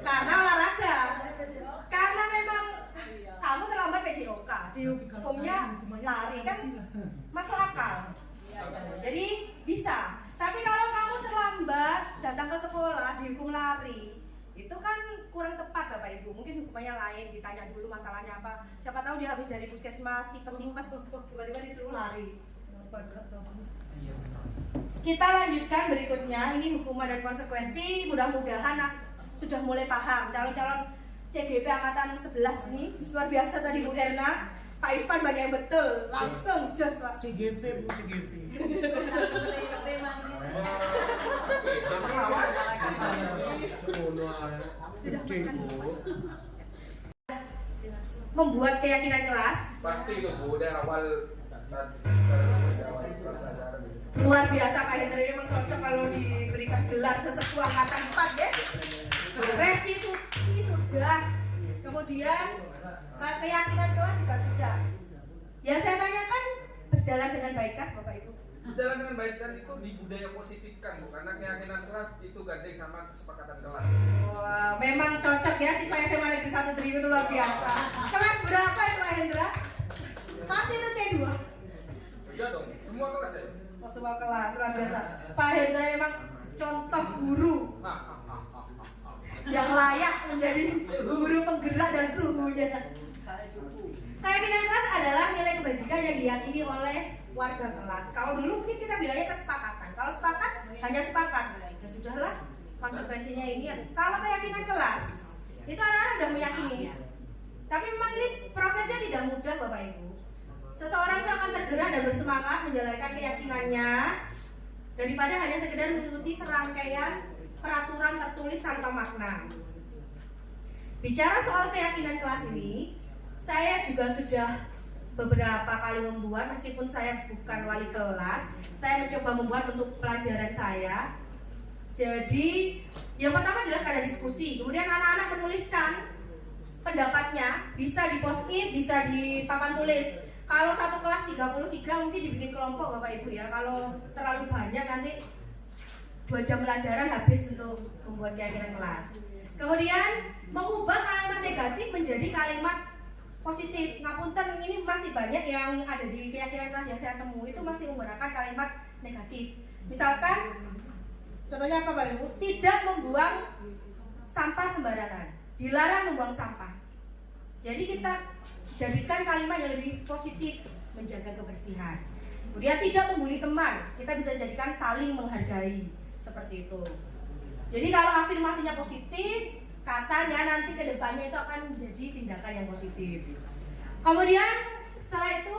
Karena olahraga. Karena memang kamu terlambat PJOK, dihukumnya lari kan masuk akal. Jadi bisa. Tapi kalau kamu terlambat datang ke sekolah dihukum lari, itu kan kurang tepat Bapak Ibu. Mungkin hukumannya lain, ditanya dulu masalahnya apa. Siapa tahu dia habis dari puskesmas, tipes-tipes, tiba-tiba disuruh lari. Kita lanjutkan berikutnya. Ini hukuman dan konsekuensi. Mudah-mudahan sudah mulai paham. Calon-calon CGP angkatan 11 ini luar biasa tadi Bu Erna. Pak Ivan banyak yang betul. Langsung jos Pak. CGV Bu, CGV. Langsung ke tema ini. Sudah makan, Bu. Membuat keyakinan kelas Pasti itu Bu, dari awal luar biasa. Pak Hendra ini memang cocok kalau diberikan gelar sesepuh angkatan 4 ya. Restitusi sudah, kemudian keyakinan kelas juga sudah. Yang saya tanyakan, berjalan dengan baikkah Bapak Ibu? berjalan dengan baik dan itu dibudaya positifkan Bu, karena keyakinan kelas itu gandeng sama kesepakatan kelas. Wah, memang cocok ya siswa SMA Negeri 1 Dringu itu luar biasa. Kelas berapa itu Pak Hendra? Pasti itu C2. Iya dong, semua kelas ya. Oh, semua kelas luar biasa. Pak Hendra memang contoh guru yang layak menjadi guru penggerak dan suhunya. Saya cukup. Keyakinan kelas adalah nilai kebajikan yang diyakini oleh warga kelas. Kalau dulu mungkin kita bilangnya kesepakatan. Kalau sepakat hanya sepakat. Ya sudahlah, konsekuensinya ini. Kalau keyakinan kelas itu anak-anak sudah meyakini. Tapi memang ini prosesnya tidak mudah Bapak Ibu. Seseorang itu akan tergerak dan bersemangat menjalankan keyakinannya daripada hanya sekedar mengikuti serangkaian peraturan tertulis tanpa makna. Bicara soal keyakinan kelas ini, saya juga sudah beberapa kali membuat, meskipun saya bukan wali kelas, saya mencoba membuat untuk pelajaran saya. Jadi, yang pertama jelas ada diskusi, kemudian anak-anak menuliskan pendapatnya, bisa di post-it, bisa di papan tulis. Kalau satu kelas 33 mungkin dibikin kelompok Bapak Ibu ya. Kalau terlalu banyak nanti 2 jam pelajaran habis untuk membuat keyakinan kelas. Kemudian mengubah kalimat negatif menjadi kalimat positif. Ngapunten, ini masih banyak yang ada di keyakinan kelas yang saya temui itu masih menggunakan kalimat negatif. Misalkan contohnya apa Bapak Ibu? Tidak membuang sampah sembarangan. Dilarang membuang sampah. Jadi kita jadikan kalimat yang lebih positif, menjaga kebersihan. Kemudian tidak membuli teman, kita bisa jadikan saling menghargai, seperti itu. Jadi kalau afirmasinya positif, katanya nanti ke depannya itu akan menjadi tindakan yang positif. Kemudian setelah itu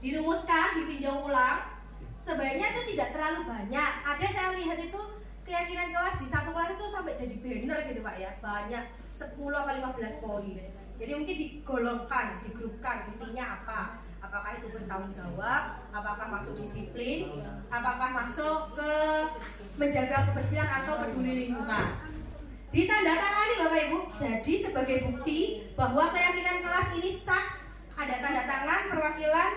dirumuskan, ditinjau ulang. Sebaiknya itu tidak terlalu banyak. Ada saya lihat itu keyakinan kelas di satu kelas itu sampai jadi banner gitu Pak ya, banyak 10 atau 15 poin. Jadi mungkin digolongkan, digrupkan, intinya apa? Apakah itu bertanggung jawab? Apakah masuk disiplin? Apakah masuk ke menjaga kebersihan atau peduli lingkungan? Ditandatangani Bapak Ibu. Jadi sebagai bukti bahwa keyakinan kelas ini sah, ada tanda tangan perwakilan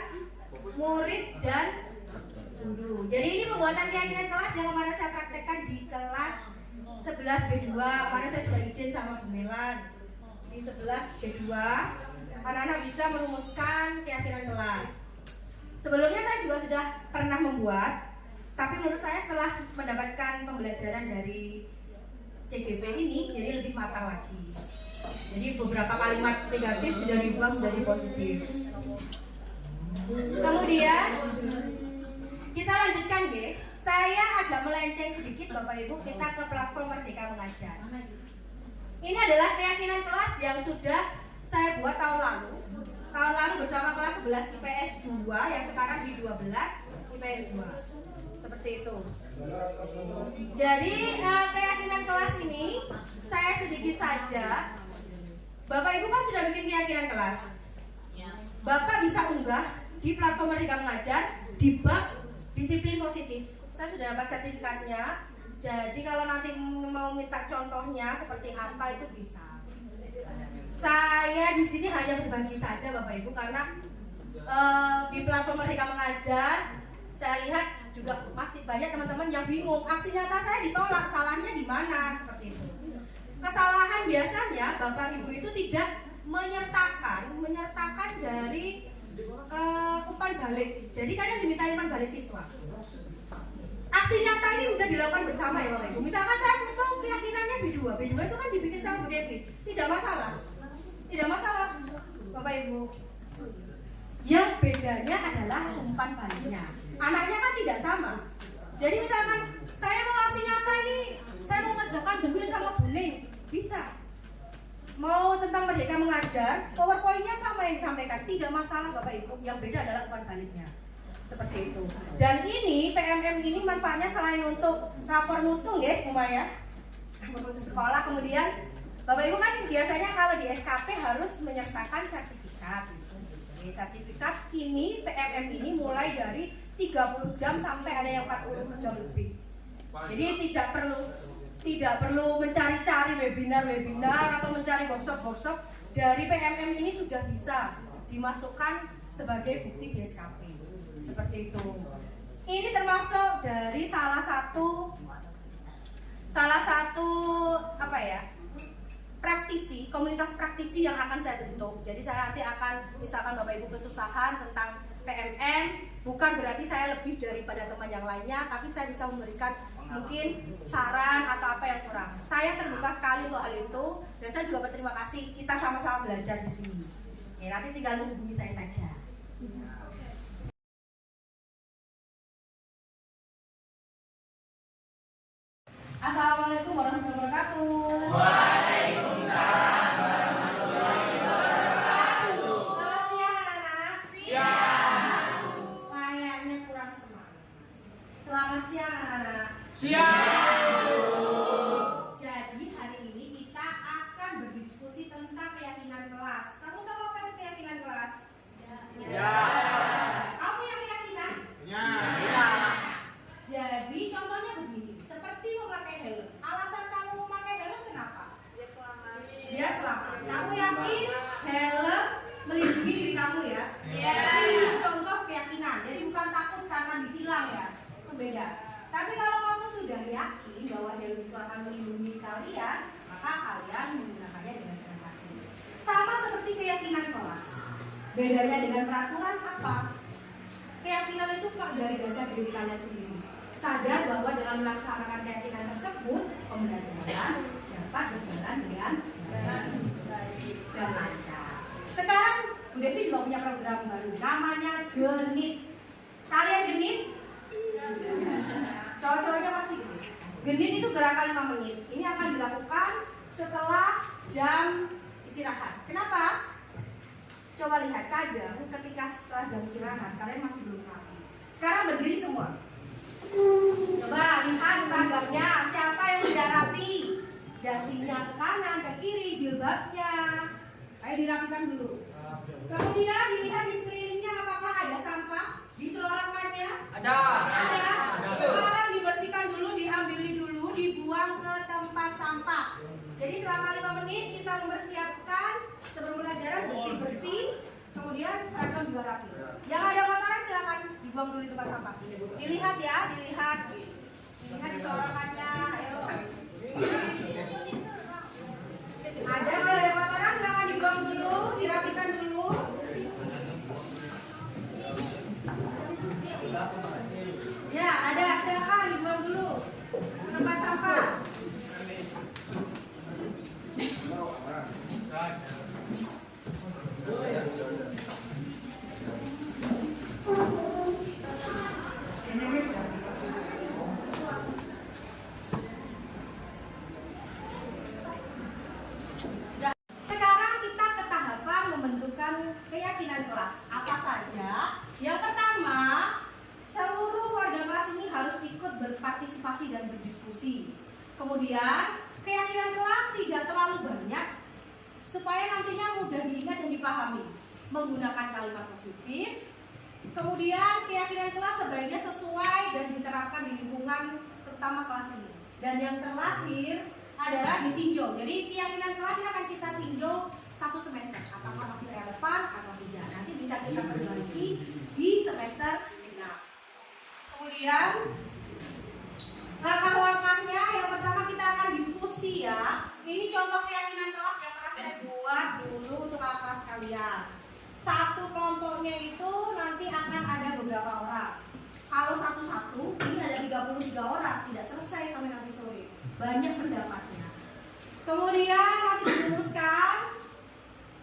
murid dan guru. Jadi ini pembuatan keyakinan kelas yang kemarin saya praktekkan di kelas 11 B2. Kemarin saya sudah izin sama Bu Melan. Di 11 B2 anak-anak bisa merumuskan keyakinan kelas. Sebelumnya saya juga sudah pernah membuat, tapi menurut saya setelah mendapatkan pembelajaran dari CGP ini jadi lebih matang lagi. Jadi beberapa kalimat negatif sudah diubah menjadi positif. Kemudian kita lanjutkan ya. Saya agak melenceng sedikit Bapak Ibu, kita ke platform Merdeka Mengajar. Ini adalah keyakinan kelas yang sudah saya buat tahun lalu. Tahun lalu bersama kelas 11 IPS 2 yang sekarang di 12 IPS 2. Seperti itu. Jadi keyakinan kelas ini saya sedikit saja. Bapak Ibu kan sudah bikin keyakinan kelas. Bapak bisa unggah di platform Merdeka Mengajar di bab disiplin positif. Saya sudah dapat sertifikatnya. Jadi kalau nanti mau minta contohnya seperti apa itu bisa. Saya di sini hanya berbagi saja Bapak Ibu karena di platform Merdeka Mengajar saya lihat juga masih banyak teman-teman yang bingung. Aksi nyata saya ditolak, salahnya di mana seperti itu. Kesalahan biasanya Bapak Ibu itu tidak menyertakan dari umpan balik. Jadi kadang diminta umpan balik siswa. Aksi nyata ini bisa dilakukan bersama ya Bapak Ibu. Misalkan saya foto keyakinannya B2 itu kan dibikin sama Bu Devi. Tidak masalah Bapak Ibu. Yang bedanya adalah umpan baliknya. Anaknya kan tidak sama. Jadi misalkan saya mau aksi nyata ini, saya mau mengerjakan Bumil sama Buning, bisa. Mau tentang Merdeka Mengajar, PowerPoint-nya sama yang disampaikan, tidak masalah Bapak Ibu. Yang beda adalah umpan baliknya. Seperti itu. Dan ini PMM ini manfaatnya selain untuk rapor mutung ya Bu Maya. memutus sekolah. Kemudian Bapak Ibu kan biasanya kalau di SKP harus menyertakan sertifikat. Jadi sertifikat ini PMM ini mulai dari 30 jam sampai ada yang 40 jam lebih. Jadi tidak perlu mencari-cari webinar atau mencari workshop. Dari PMM ini sudah bisa dimasukkan sebagai bukti di SKP. Seperti itu. Ini termasuk dari salah satu apa ya? Komunitas praktisi yang akan saya bentuk. Jadi saya nanti akan, misalkan Bapak Ibu kesusahan tentang PMM, bukan berarti saya lebih daripada teman yang lainnya, tapi saya bisa memberikan mungkin saran atau apa yang kurang. Saya terbuka sekali untuk hal itu, dan saya juga berterima kasih kita sama-sama belajar di sini. Ya, nanti tinggal menghubungi saya saja. Assalamualaikum warahmatullahi wabarakatuh. Waalaikumsalam warahmatullahi wabarakatuh. Selamat siang anak-anak. Siang. Kayaknya kurang semangat. Selamat siang anak-anak. Siang. Jadi hari ini kita akan berdiskusi tentang keyakinan kelas. Kamu tahu apa itu keyakinan kelas? Ya. Kamu punya keyakinan? Ya. Jadi contohnya begini, seperti memakai helm. Alasan kamu memakai helm kenapa? Biar selamat. Kamu yakin helm melindungi diri kamu ya? Iya. Jadi itu contoh keyakinan. Jadi bukan takut karena ditilang ya. Itu beda. Tapi kalau kamu sudah yakin bahwa helm itu akan melindungi kalian, maka kalian menggunakannya dengan senang hati. Sama seperti keyakinan kelas. Bedanya dengan peraturan apa? Keyakinan itu dari dasar diri kalian sendiri. Sadar bahwa dengan melaksanakan keyakinan tersebut, pembelajaran dapat berjalan dengan baik dan lancar. Sekarang Bu Devi juga punya program baru, namanya Genit. Kalian genit? Cowok-cowoknya masih genit. Genit itu gerakan 5 menit. Ini akan dilakukan setelah jam istirahat. Kenapa? Coba lihat, kadang ketika setelah jam istirahat kalian masih belum rapi. Sekarang berdiri semua. Coba lihat seragamnya, siapa yang sudah rapi? Dasinya ke kanan, ke kiri, jilbabnya. Ayo dirapikan dulu. Kemudian dilihat di sekelilingnya apakah ada sampah di selorokannya? Ada. Sekarang dibersihkan dulu, diambili dulu, dibuang ke tempat sampah. Jadi selama 5 menit kita mempersiapkan sebelum pelajaran bersih-bersih. Kemudian seragam juga rapi. Yang ada kotoran silakan dibuang dulu di tempat sampah. Dilihat ya, dilihat di selorokannya. Ayo. Ada, kalau ada kotoran silakan dibuang dulu, dirapikan dulu. Ya, ada, silakan dibuang dulu ke tempat sampah. Sekarang kita ke tahapan membentukkan keyakinan kelas. Apa saja? Yang pertama, seluruh warga kelas ini harus ikut berpartisipasi dan berdiskusi. Kemudian, keyakinan kelas tidak terlalu banyak supaya nantinya mudah diingat dan dipahami. Menggunakan kalimat positif. Kemudian, keyakinan kelas sebaiknya sesuai dan diterapkan di lingkungan terutama kelas ini. Dan yang terakhir adalah ditinjau. Jadi keyakinan kelas ini akan kita tinjau 1 semester. Apakah masih relevan atau tidak. Nanti bisa kita perbaiki di semester genap. Kemudian langkah-langkahnya yang pertama kita akan diskusi ya. Ini contoh keyakinan kelas yang pernah saya buat dulu untuk kelas kalian. Satu kelompoknya itu nanti akan ada beberapa orang. Kalau satu-satu ini ada 33 orang, tidak selesai sampai nanti sore. Banyak pendapatnya. Kemudian nanti dirumuskan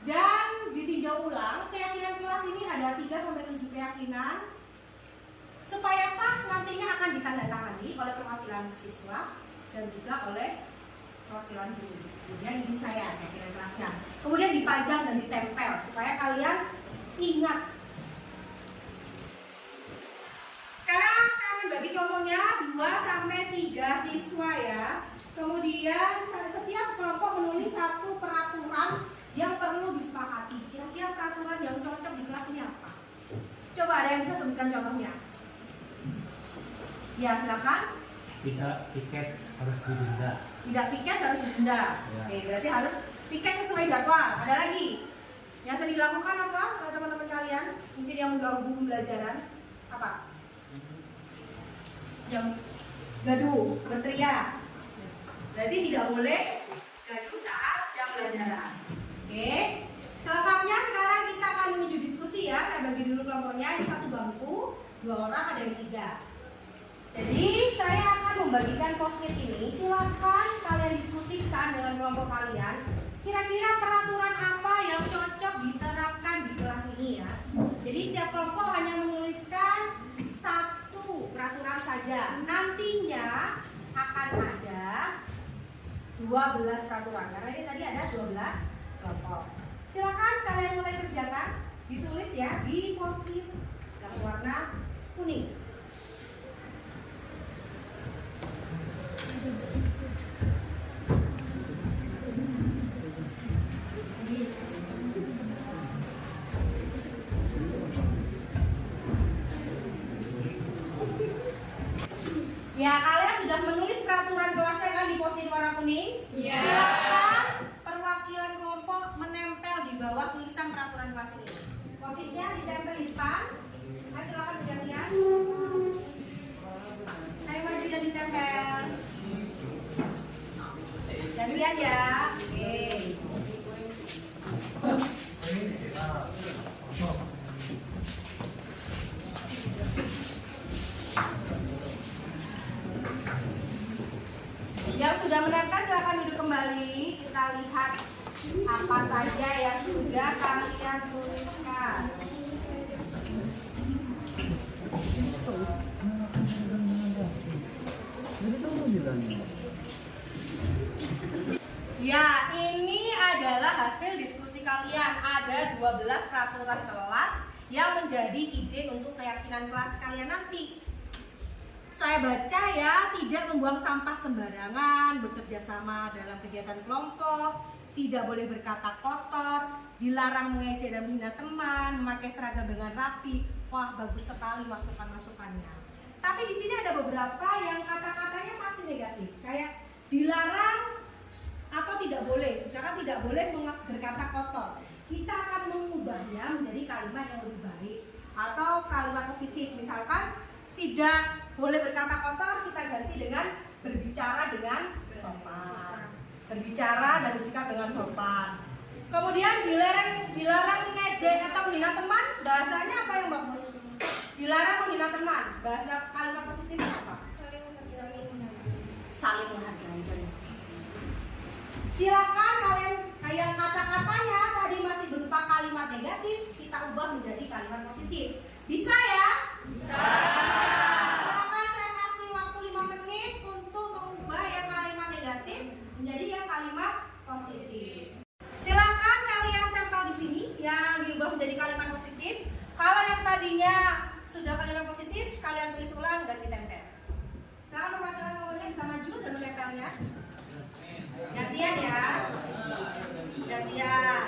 dan ditinjau ulang. Keyakinan kelas ini ada 3-7 keyakinan. Supaya sah nantinya akan ditandatangani oleh perwakilan siswa dan juga oleh perwakilan guru. Kemudian di sini saya keyakinan kelasnya. Kemudian dipajang dan ditempel supaya kalian ingat. Sekarang saya akan bagi kelompoknya 2-3 siswa ya. Kemudian Ya, silakan. Tidak piket harus didenda. Tidak piket harus didenda. Ya. Oke, berarti harus piket sesuai jadwal. Ada lagi? Yang sering dilakukan apa oleh teman-teman kalian? Mungkin yang mengganggu pembelajaran. Apa? Yang gaduh, berteriak. Berarti tidak boleh gaduh saat jam pelajaran. Oke. Selengkapnya sekarang kita akan menuju diskusi ya. Saya bagi dulu kelompoknya. Ini satu bangku, 2 orang, ada yang 3. Jadi saya akan membagikan post-it ini. Silakan kalian diskusikan dengan kelompok kalian. Kira-kira peraturan apa yang cocok diterapkan di kelas ini ya. Jadi setiap kelompok hanya menuliskan 1 peraturan saja. Nantinya akan ada 12 peraturan. Karena ini tadi ada 12 kelompok. Silakan kalian mulai kerjakan. Ditulis ya di post-it yang warna kuning. Ya, kalian sudah menulis peraturan kelasnya kan di post-it warna kuning? Iya. Silakan perwakilan kelompok menempel di bawah tulisan peraturan kelas ini. Post-itnya ditempel di depan. Ayo silakan bergantian. Ayo maju dan ditempel. Gantian ya. Oke. Yang sudah menempel silakan duduk kembali. Kita lihat apa saja yang sudah kalian tuliskan. Ya, ini adalah hasil diskusi kalian. Ada 12 peraturan kelas yang menjadi ide untuk keyakinan kelas kalian nanti. Saya baca ya, tidak membuang sampah sembarangan, bekerja sama dalam kegiatan kelompok, tidak boleh berkata kotor, dilarang mengejek dan menghina teman, memakai seragam dengan rapi. Wah, bagus sekali masukan-masukannya. Tapi di sini ada beberapa yang kata-katanya masih negatif, kayak dilarang atau tidak boleh. Misalkan tidak boleh berkata kotor. Kita akan mengubahnya menjadi kalimat yang lebih baik atau kalimat positif. Misalkan tidak boleh berkata kotor, kita ganti dengan berbicara dengan sopan. Berbicara dan bersikap dengan sopan. Kemudian dilarang mengejek atau menghina teman, bahasanya apa yang bagus? Dilarang menghina teman, bahasa kalimat positifnya apa? Saling menghargai. Silakan kalian yang kata-katanya tadi masih berupa kalimat negatif, kita ubah menjadi kalimat positif. Bisa ya? Bisa. Silakan saya kasih waktu 5 menit untuk mengubah yang kalimat negatif menjadi yang kalimat positif. Silakan kalian tempel di sini yang diubah menjadi kalimat positif. Kalau yang tadinya sudah kalimat positif, kalian tulis ulang dan ditempel. Silakan perwakilan kelompoknya bisa maju dan menempelnya. Gantian ya. Gantian.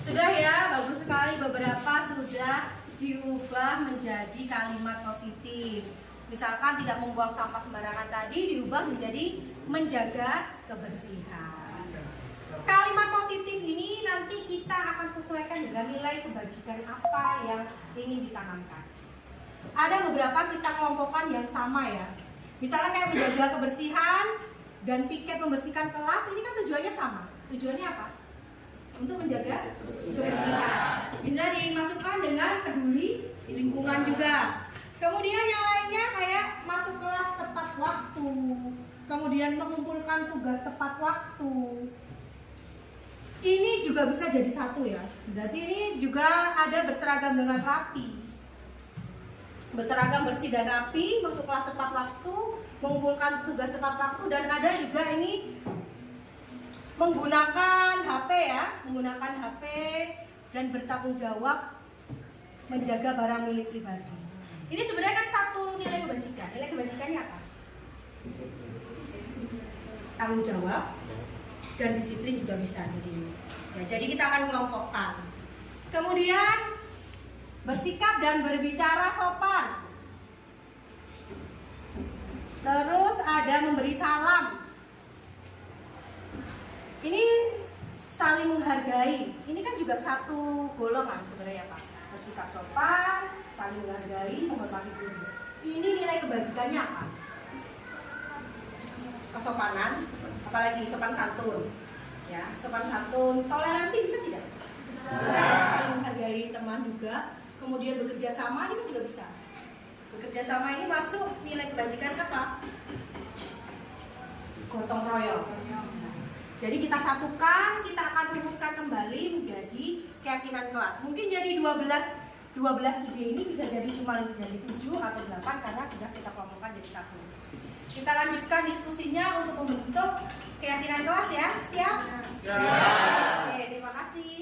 Sudah ya, bagus sekali. Beberapa sudah diubah menjadi kalimat positif. Misalkan tidak membuang sampah sembarangan tadi diubah menjadi menjaga kebersihan. Kalimat positif ini nanti kita akan sesuaikan dengan nilai kebajikan apa yang ingin ditanamkan. Ada beberapa kita kelompokkan yang sama ya. Misalnya kayak menjaga kebersihan dan piket membersihkan kelas, ini kan tujuannya sama. Tujuannya apa? Untuk menjaga kebersihan. Bisa dimasukkan dengan peduli lingkungan juga. Kemudian yang lainnya kayak masuk kelas tepat waktu, kemudian mengumpulkan tugas tepat waktu. Ini juga bisa jadi satu ya. Berarti ini juga ada berseragam dengan rapi. Berseragam bersih dan rapi, masuk kelas tepat waktu, mengumpulkan tugas tepat waktu, dan ada juga ini menggunakan HP ya, menggunakan HP dan bertanggung jawab menjaga barang milik pribadi. Ini sebenarnya kan satu nilai kebajikan. Nilai kebajikannya apa? Tanggung jawab dan disiplin juga bisa jadi. Ya, jadi kita akan mengelompokkan. Kemudian bersikap dan berbicara sopan. Terus ada memberi salam. Ini saling menghargai. Ini kan juga satu golongan sebenarnya Pak. Bersikap sopan, saling menghargai, menghormati guru. Ini nilai kebajikannya apa? Kesopanan, apalagi sopan santun. Ya, sopan santun, toleransi bisa tidak? Bisa. Saling menghargai teman juga. Kemudian bekerja sama ini juga bisa. Bekerja sama ini masuk nilai kebajikan apa? Gotong royong. Jadi kita satukan, kita akan rumuskan kembali menjadi keyakinan kelas. Mungkin jadi 12 ide ini bisa jadi cuma jadi 7 atau 8 karena sudah kita kelompokkan jadi satu. Kita lanjutkan diskusinya untuk membentuk keyakinan kelas ya. Siap? Ya. Oke, terima kasih.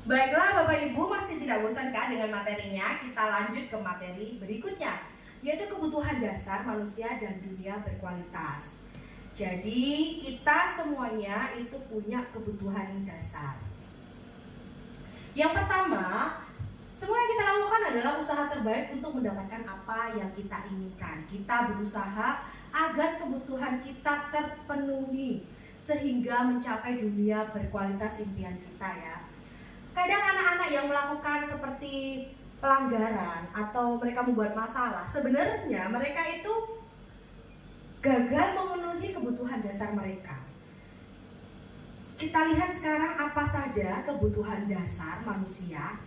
Baiklah Bapak Ibu, masih tidak bosan kan dengan materinya? Kita lanjut ke materi berikutnya, yaitu kebutuhan dasar manusia dan dunia berkualitas. Jadi kita semuanya itu punya kebutuhan dasar. Yang pertama, semua yang kita lakukan adalah usaha terbaik untuk mendapatkan apa yang kita inginkan. Kita berusaha agar kebutuhan kita terpenuhi sehingga mencapai dunia berkualitas impian kita ya. Kadang anak-anak yang melakukan seperti pelanggaran atau mereka membuat masalah, sebenarnya mereka itu gagal memenuhi kebutuhan dasar mereka. Kita lihat sekarang apa saja kebutuhan dasar manusia.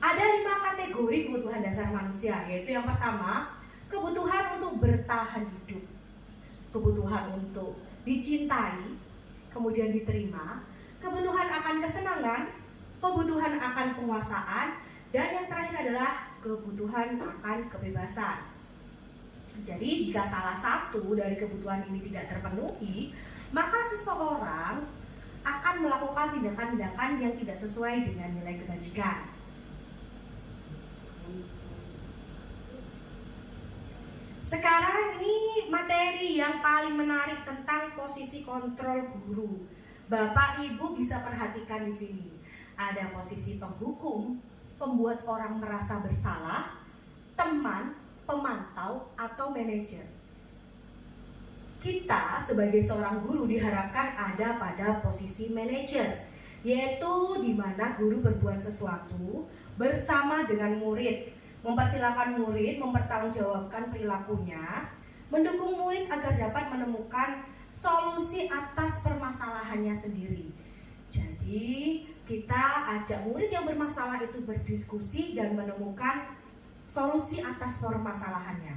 Ada 5 kategori kebutuhan dasar manusia, yaitu yang pertama, kebutuhan untuk bertahan hidup, kebutuhan untuk dicintai, kemudian diterima, kebutuhan akan kesenangan, kebutuhan akan penguasaan, dan yang terakhir adalah kebutuhan akan kebebasan. Jadi jika salah satu dari kebutuhan ini tidak terpenuhi, maka seseorang akan melakukan tindakan-tindakan yang tidak sesuai dengan nilai kebajikan. Sekarang ini materi yang paling menarik tentang posisi kontrol guru. Bapak Ibu bisa perhatikan di sini. Ada posisi penghukum, pembuat orang merasa bersalah, teman, pemantau, atau manajer. Kita sebagai seorang guru diharapkan ada pada posisi manajer, yaitu di mana guru berbuat sesuatu bersama dengan murid, mempersilahkan murid mempertanggungjawabkan perilakunya, mendukung murid agar dapat menemukan solusi atas permasalahannya sendiri. Jadi kita ajak murid yang bermasalah itu berdiskusi dan menemukan solusi atas permasalahannya.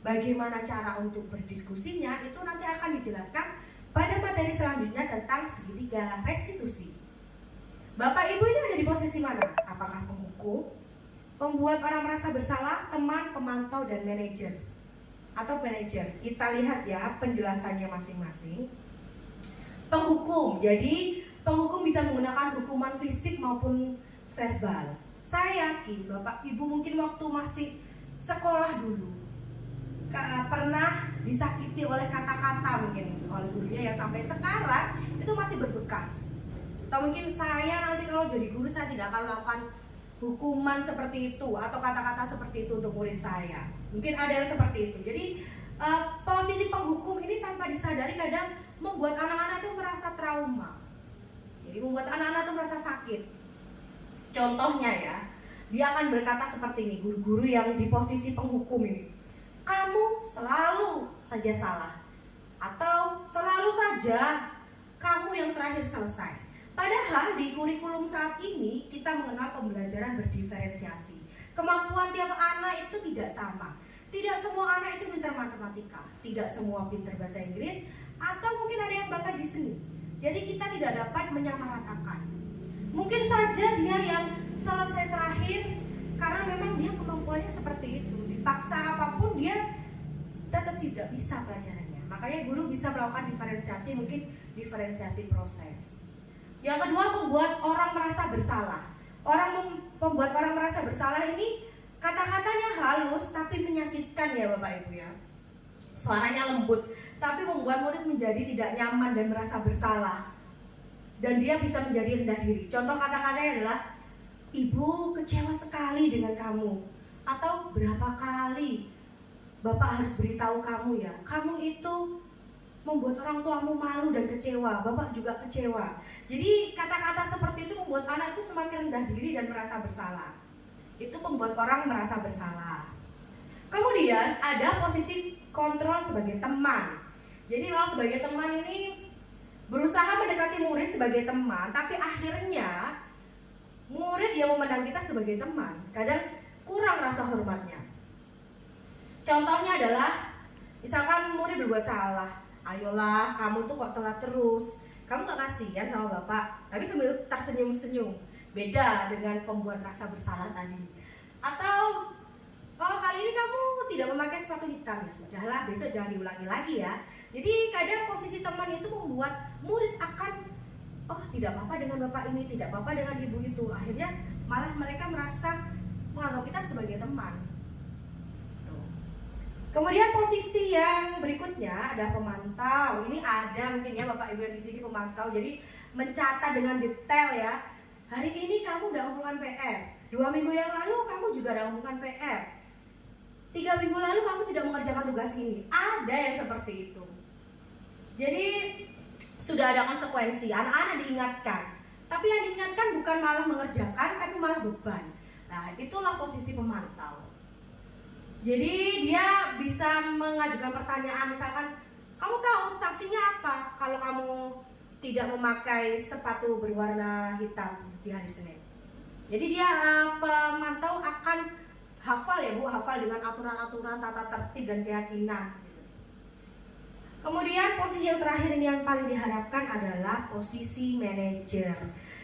Bagaimana cara untuk berdiskusinya itu nanti akan dijelaskan pada materi selanjutnya tentang segitiga restitusi. Bapak Ibu ini ada di posisi mana? Apakah penghukum, pembuat orang merasa bersalah, teman, pemantau, dan manajer? Atau manajer? Kita lihat ya penjelasannya masing-masing. Penghukum, jadi penghukum bisa menggunakan hukuman fisik maupun verbal. Saya yakin Bapak Ibu mungkin waktu masih sekolah dulu pernah disakiti oleh kata-kata mungkin oleh gurunya yang sampai sekarang itu masih berbekas. Atau mungkin saya nanti kalau jadi guru saya tidak akan melakukan hukuman seperti itu atau kata-kata seperti itu untuk murid saya. Mungkin ada yang seperti itu. Jadi posisi penghukum ini tanpa disadari kadang membuat anak-anak itu merasa trauma. Jadi membuat anak-anak itu merasa sakit. Contohnya ya, dia akan berkata seperti ini, guru-guru yang di posisi penghukum ini. Kamu selalu saja salah. Atau selalu saja kamu yang terakhir selesai. Padahal di kurikulum saat ini kita mengenal pembelajaran berdiferensiasi. Kemampuan tiap anak itu tidak sama. Tidak semua anak itu pintar matematika, tidak semua pintar bahasa Inggris, atau mungkin ada yang bakat di seni. Jadi kita tidak dapat menyamaratakan. Mungkin saja dia yang selesai terakhir karena memang dia kemampuannya seperti itu. Dipaksa apapun dia tetap tidak bisa pelajarannya. Makanya guru bisa melakukan diferensiasi, mungkin diferensiasi proses. Yang kedua, membuat orang merasa bersalah. Membuat orang merasa bersalah ini kata-katanya halus tapi menyakitkan ya Bapak Ibu ya. Suaranya lembut tapi membuat murid menjadi tidak nyaman dan merasa bersalah. Dan dia bisa menjadi rendah diri. Contoh kata-katanya adalah, Ibu kecewa sekali dengan kamu. Atau berapa kali Bapak harus beritahu kamu ya, kamu itu membuat orang tuamu malu dan kecewa, Bapak juga kecewa. Jadi kata-kata seperti itu membuat anak itu semakin rendah diri dan merasa bersalah. Itu membuat orang merasa bersalah. Kemudian ada posisi kontrol sebagai teman. Jadi kalau sebagai teman ini berusaha mendekati murid sebagai teman, tapi akhirnya murid yang memandang kita sebagai teman kadang kurang rasa hormatnya. Contohnya adalah misalkan murid berbuat salah, ayolah kamu tuh kok telat terus, kamu gak kasihan sama bapak, tapi sambil tersenyum-senyum. Beda dengan pembuat rasa bersalah tadi. Atau kalau kali ini kamu tidak memakai sepatu hitam, ya sudahlah besok jangan diulangi lagi ya. Jadi kadang posisi teman itu membuat murid akan, oh tidak apa-apa dengan bapak ini, tidak apa-apa dengan ibu itu. Akhirnya malah mereka merasa menganggap kita sebagai teman. Kemudian posisi yang berikutnya ada pemantau. Ini ada mungkin ya Bapak Ibu yang di sini pemantau. Jadi mencatat dengan detail ya. Hari ini kamu udah mengumpulkan PR. 2 minggu yang lalu kamu juga udah mengumpulkan PR. 3 minggu lalu kamu tidak mengerjakan tugas ini. Ada yang seperti itu. Jadi sudah ada konsekuensi. Anak-anak diingatkan. Tapi yang diingatkan bukan malah mengerjakan, tapi malah beban. Nah itulah posisi pemantau. Jadi dia bisa mengajukan pertanyaan, misalkan kamu tahu sanksinya apa kalau kamu tidak memakai sepatu berwarna hitam di hari Senin. Jadi dia pemantau akan hafal ya Bu, hafal dengan aturan-aturan, tata tertib dan keyakinan. Kemudian posisi yang terakhir ini yang paling diharapkan adalah posisi manajer.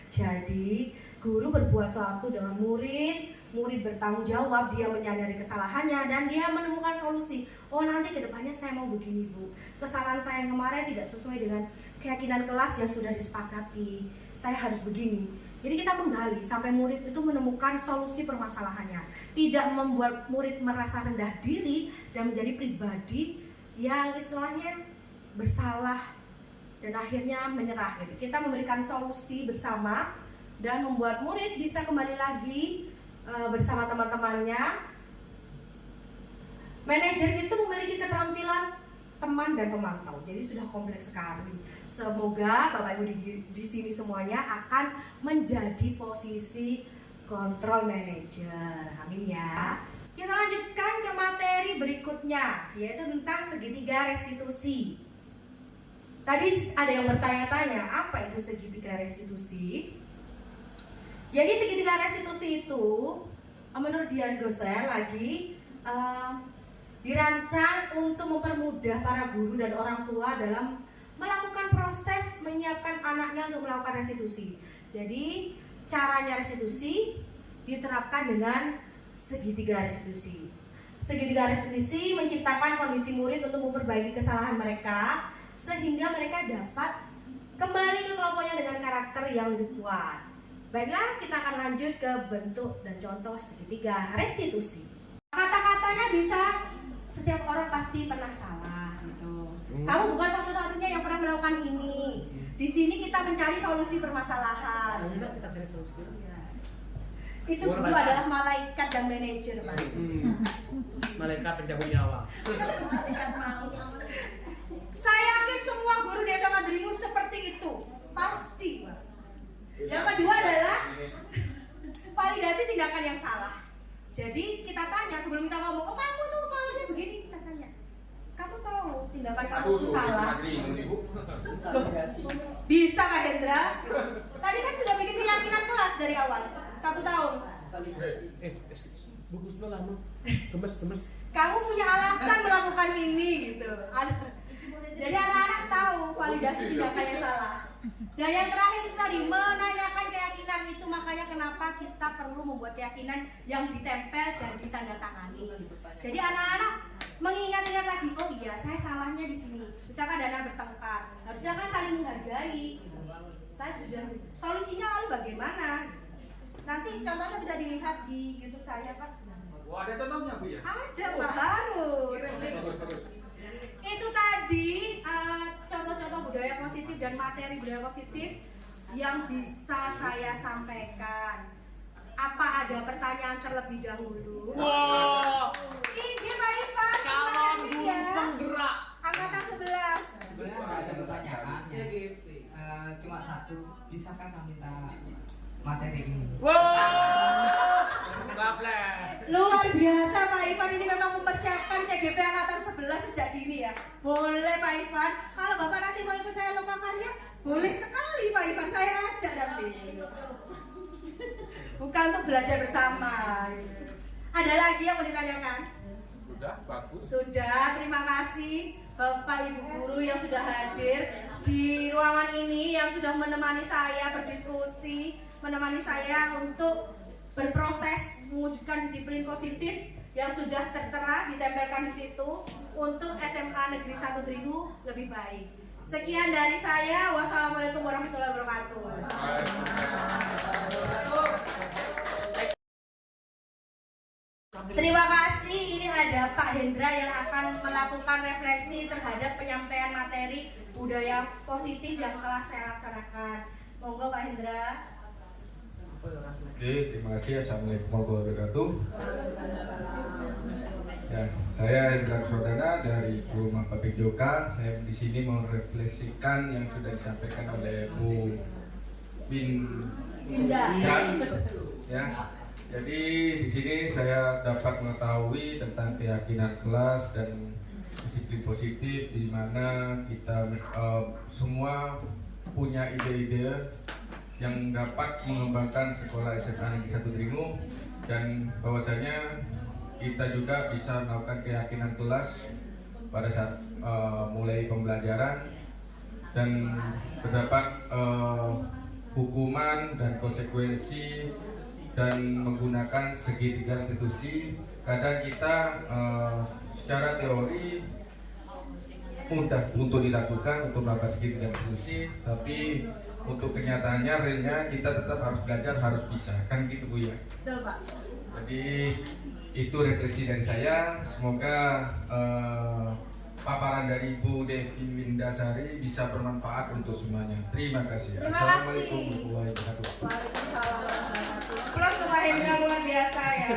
Jadi guru berbuat sesuatu dengan murid bertanggung jawab, dia menyadari kesalahannya dan dia menemukan solusi. Oh nanti kedepannya saya mau begini Bu, kesalahan saya yang kemarin tidak sesuai dengan keyakinan kelas yang sudah disepakati, saya harus begini. Jadi kita menggali sampai murid itu menemukan solusi permasalahannya, tidak membuat murid merasa rendah diri dan menjadi pribadi yang istilahnya bersalah dan akhirnya menyerah. Gitu. Kita memberikan solusi bersama dan membuat murid bisa kembali lagi bersama teman-temannya. Manajer itu memiliki keterampilan teman dan pemantau, jadi sudah kompleks sekali. Semoga Bapak Ibu di sini semuanya akan menjadi posisi kontrol manajer. Amin ya. Kita lanjutkan ke materi berikutnya, yaitu tentang segitiga restitusi. Tadi ada yang bertanya-tanya, apa itu segitiga restitusi? Jadi segitiga restitusi itu menurut Dian Gosel lagi dirancang untuk mempermudah para guru dan orang tua dalam melakukan proses menyiapkan anaknya untuk melakukan restitusi. Jadi caranya restitusi diterapkan dengan segitiga restitusi. Segitiga restitusi menciptakan kondisi murid untuk memperbaiki kesalahan mereka sehingga mereka dapat kembali ke kelompoknya dengan karakter yang lebih kuat. Baiklah, kita akan lanjut ke bentuk dan contoh segitiga restitusi. Kata-katanya bisa setiap orang pasti pernah salah gitu. Kamu bukan satu-satunya yang pernah melakukan ini. Di sini kita mencari solusi permasalahan. Kita cari solusi. Itu guru adalah malaikat dan manajer, Pak. Malaikat pencabut nyawa. Saya yakin semua guru di SMA Dringut seperti itu. Pasti, Pak. Yang kedua adalah validasi tindakan yang salah. Jadi kita tanya sebelum kita ngomong, oh kamu tuh salahnya begini, kita tanya. Kamu tahu tindakan kamu Aduh, itu suruh salah? Ibu. Bisa Kak Hendra? Tadi kan sudah bikin keyakinan kelas dari awal 1 tahun. Bagus lah lama. Gemes. Kamu punya alasan melakukan ini gitu. Jadi anak-anak tahu validasi tindakan yang salah. Dan yang terakhir itu tadi menanyakan keyakinan itu, makanya kenapa kita perlu membuat keyakinan yang ditempel dan ditandatangani. Jadi anak-anak mengingat-ingat lagi, oh iya saya salahnya di sini. Misalkan dana bertengkar, harusnya kan saling menghargai. Saya sudah solusinya lalu bagaimana? Nanti contohnya bisa dilihat di YouTube saya, Pak. Wah, ada contohnya Bu ya? Ada, Pak, harus. Bagus. Itu tadi contoh-contoh budaya positif dan materi budaya positif yang bisa saya sampaikan. Apa ada pertanyaan terlebih dahulu? Wah, Ini Pak Ivan, calon guru penggerak. angkatan 11. Sebenarnya nggak ada pertanyaan. Cuma satu, bisakah saya minta materi ini? Wah, gablek. Luar biasa Pak Ivan, ini memang mempersiapkan CGP angkatan 11 sejak dini ya. Boleh Pak Ivan, kalau Bapak nanti mau ikut saya lomba karya, boleh sekali Pak Ivan, saya ajak nanti. Bukan untuk belajar bersama. Ada lagi yang mau ditanyakan? Sudah, bagus. Sudah, terima kasih Bapak Ibu guru yang sudah hadir di ruangan ini, yang sudah menemani saya berdiskusi, menemani saya untuk berproses mewujudkan disiplin positif yang sudah tertera ditempelkan di situ untuk SMA Negeri 1 Dringu lebih baik. Sekian dari saya. Wassalamualaikum warahmatullahi wabarakatuh. Terima kasih. Ini ada Pak Hendra yang akan melakukan refleksi terhadap penyampaian materi budaya positif yang telah saya laksanakan. Monggo Pak Hendra. Oke, terima kasih. Assalamualaikum warahmatullahi wabarakatuh. Ya, saya Hendra Sodana dari Rumah Papik Joka. Saya di sini mau refleksikan yang sudah disampaikan oleh Bu Indah. Ya, jadi di sini saya dapat mengetahui tentang keyakinan kelas dan disiplin positif, di mana kita semua punya ide-ide yang dapat mengembangkan sekolah SMA Negeri 1 Dringu, dan bahwasanya kita juga bisa melakukan keyakinan kelas pada saat mulai pembelajaran, dan terdapat hukuman dan konsekuensi dan menggunakan segitiga restitusi. Kadang kita secara teori mudah untuk dilakukan untuk melakukan segitiga restitusi, tapi untuk kenyataannya realnya kita tetap harus belajar, harus bisa, kan gitu Bu ya. Betul Pak. Jadi itu refleksi dari saya. Semoga paparan dari Bu Devi Windasari bisa bermanfaat untuk semuanya. Terima kasih. Terima Assalamualaikum kasih. warahmatullahi wabarakatuh. Waalaikumsalam warahmatullahi wabarakatuh. Plus Pak Hendra luar biasa ya.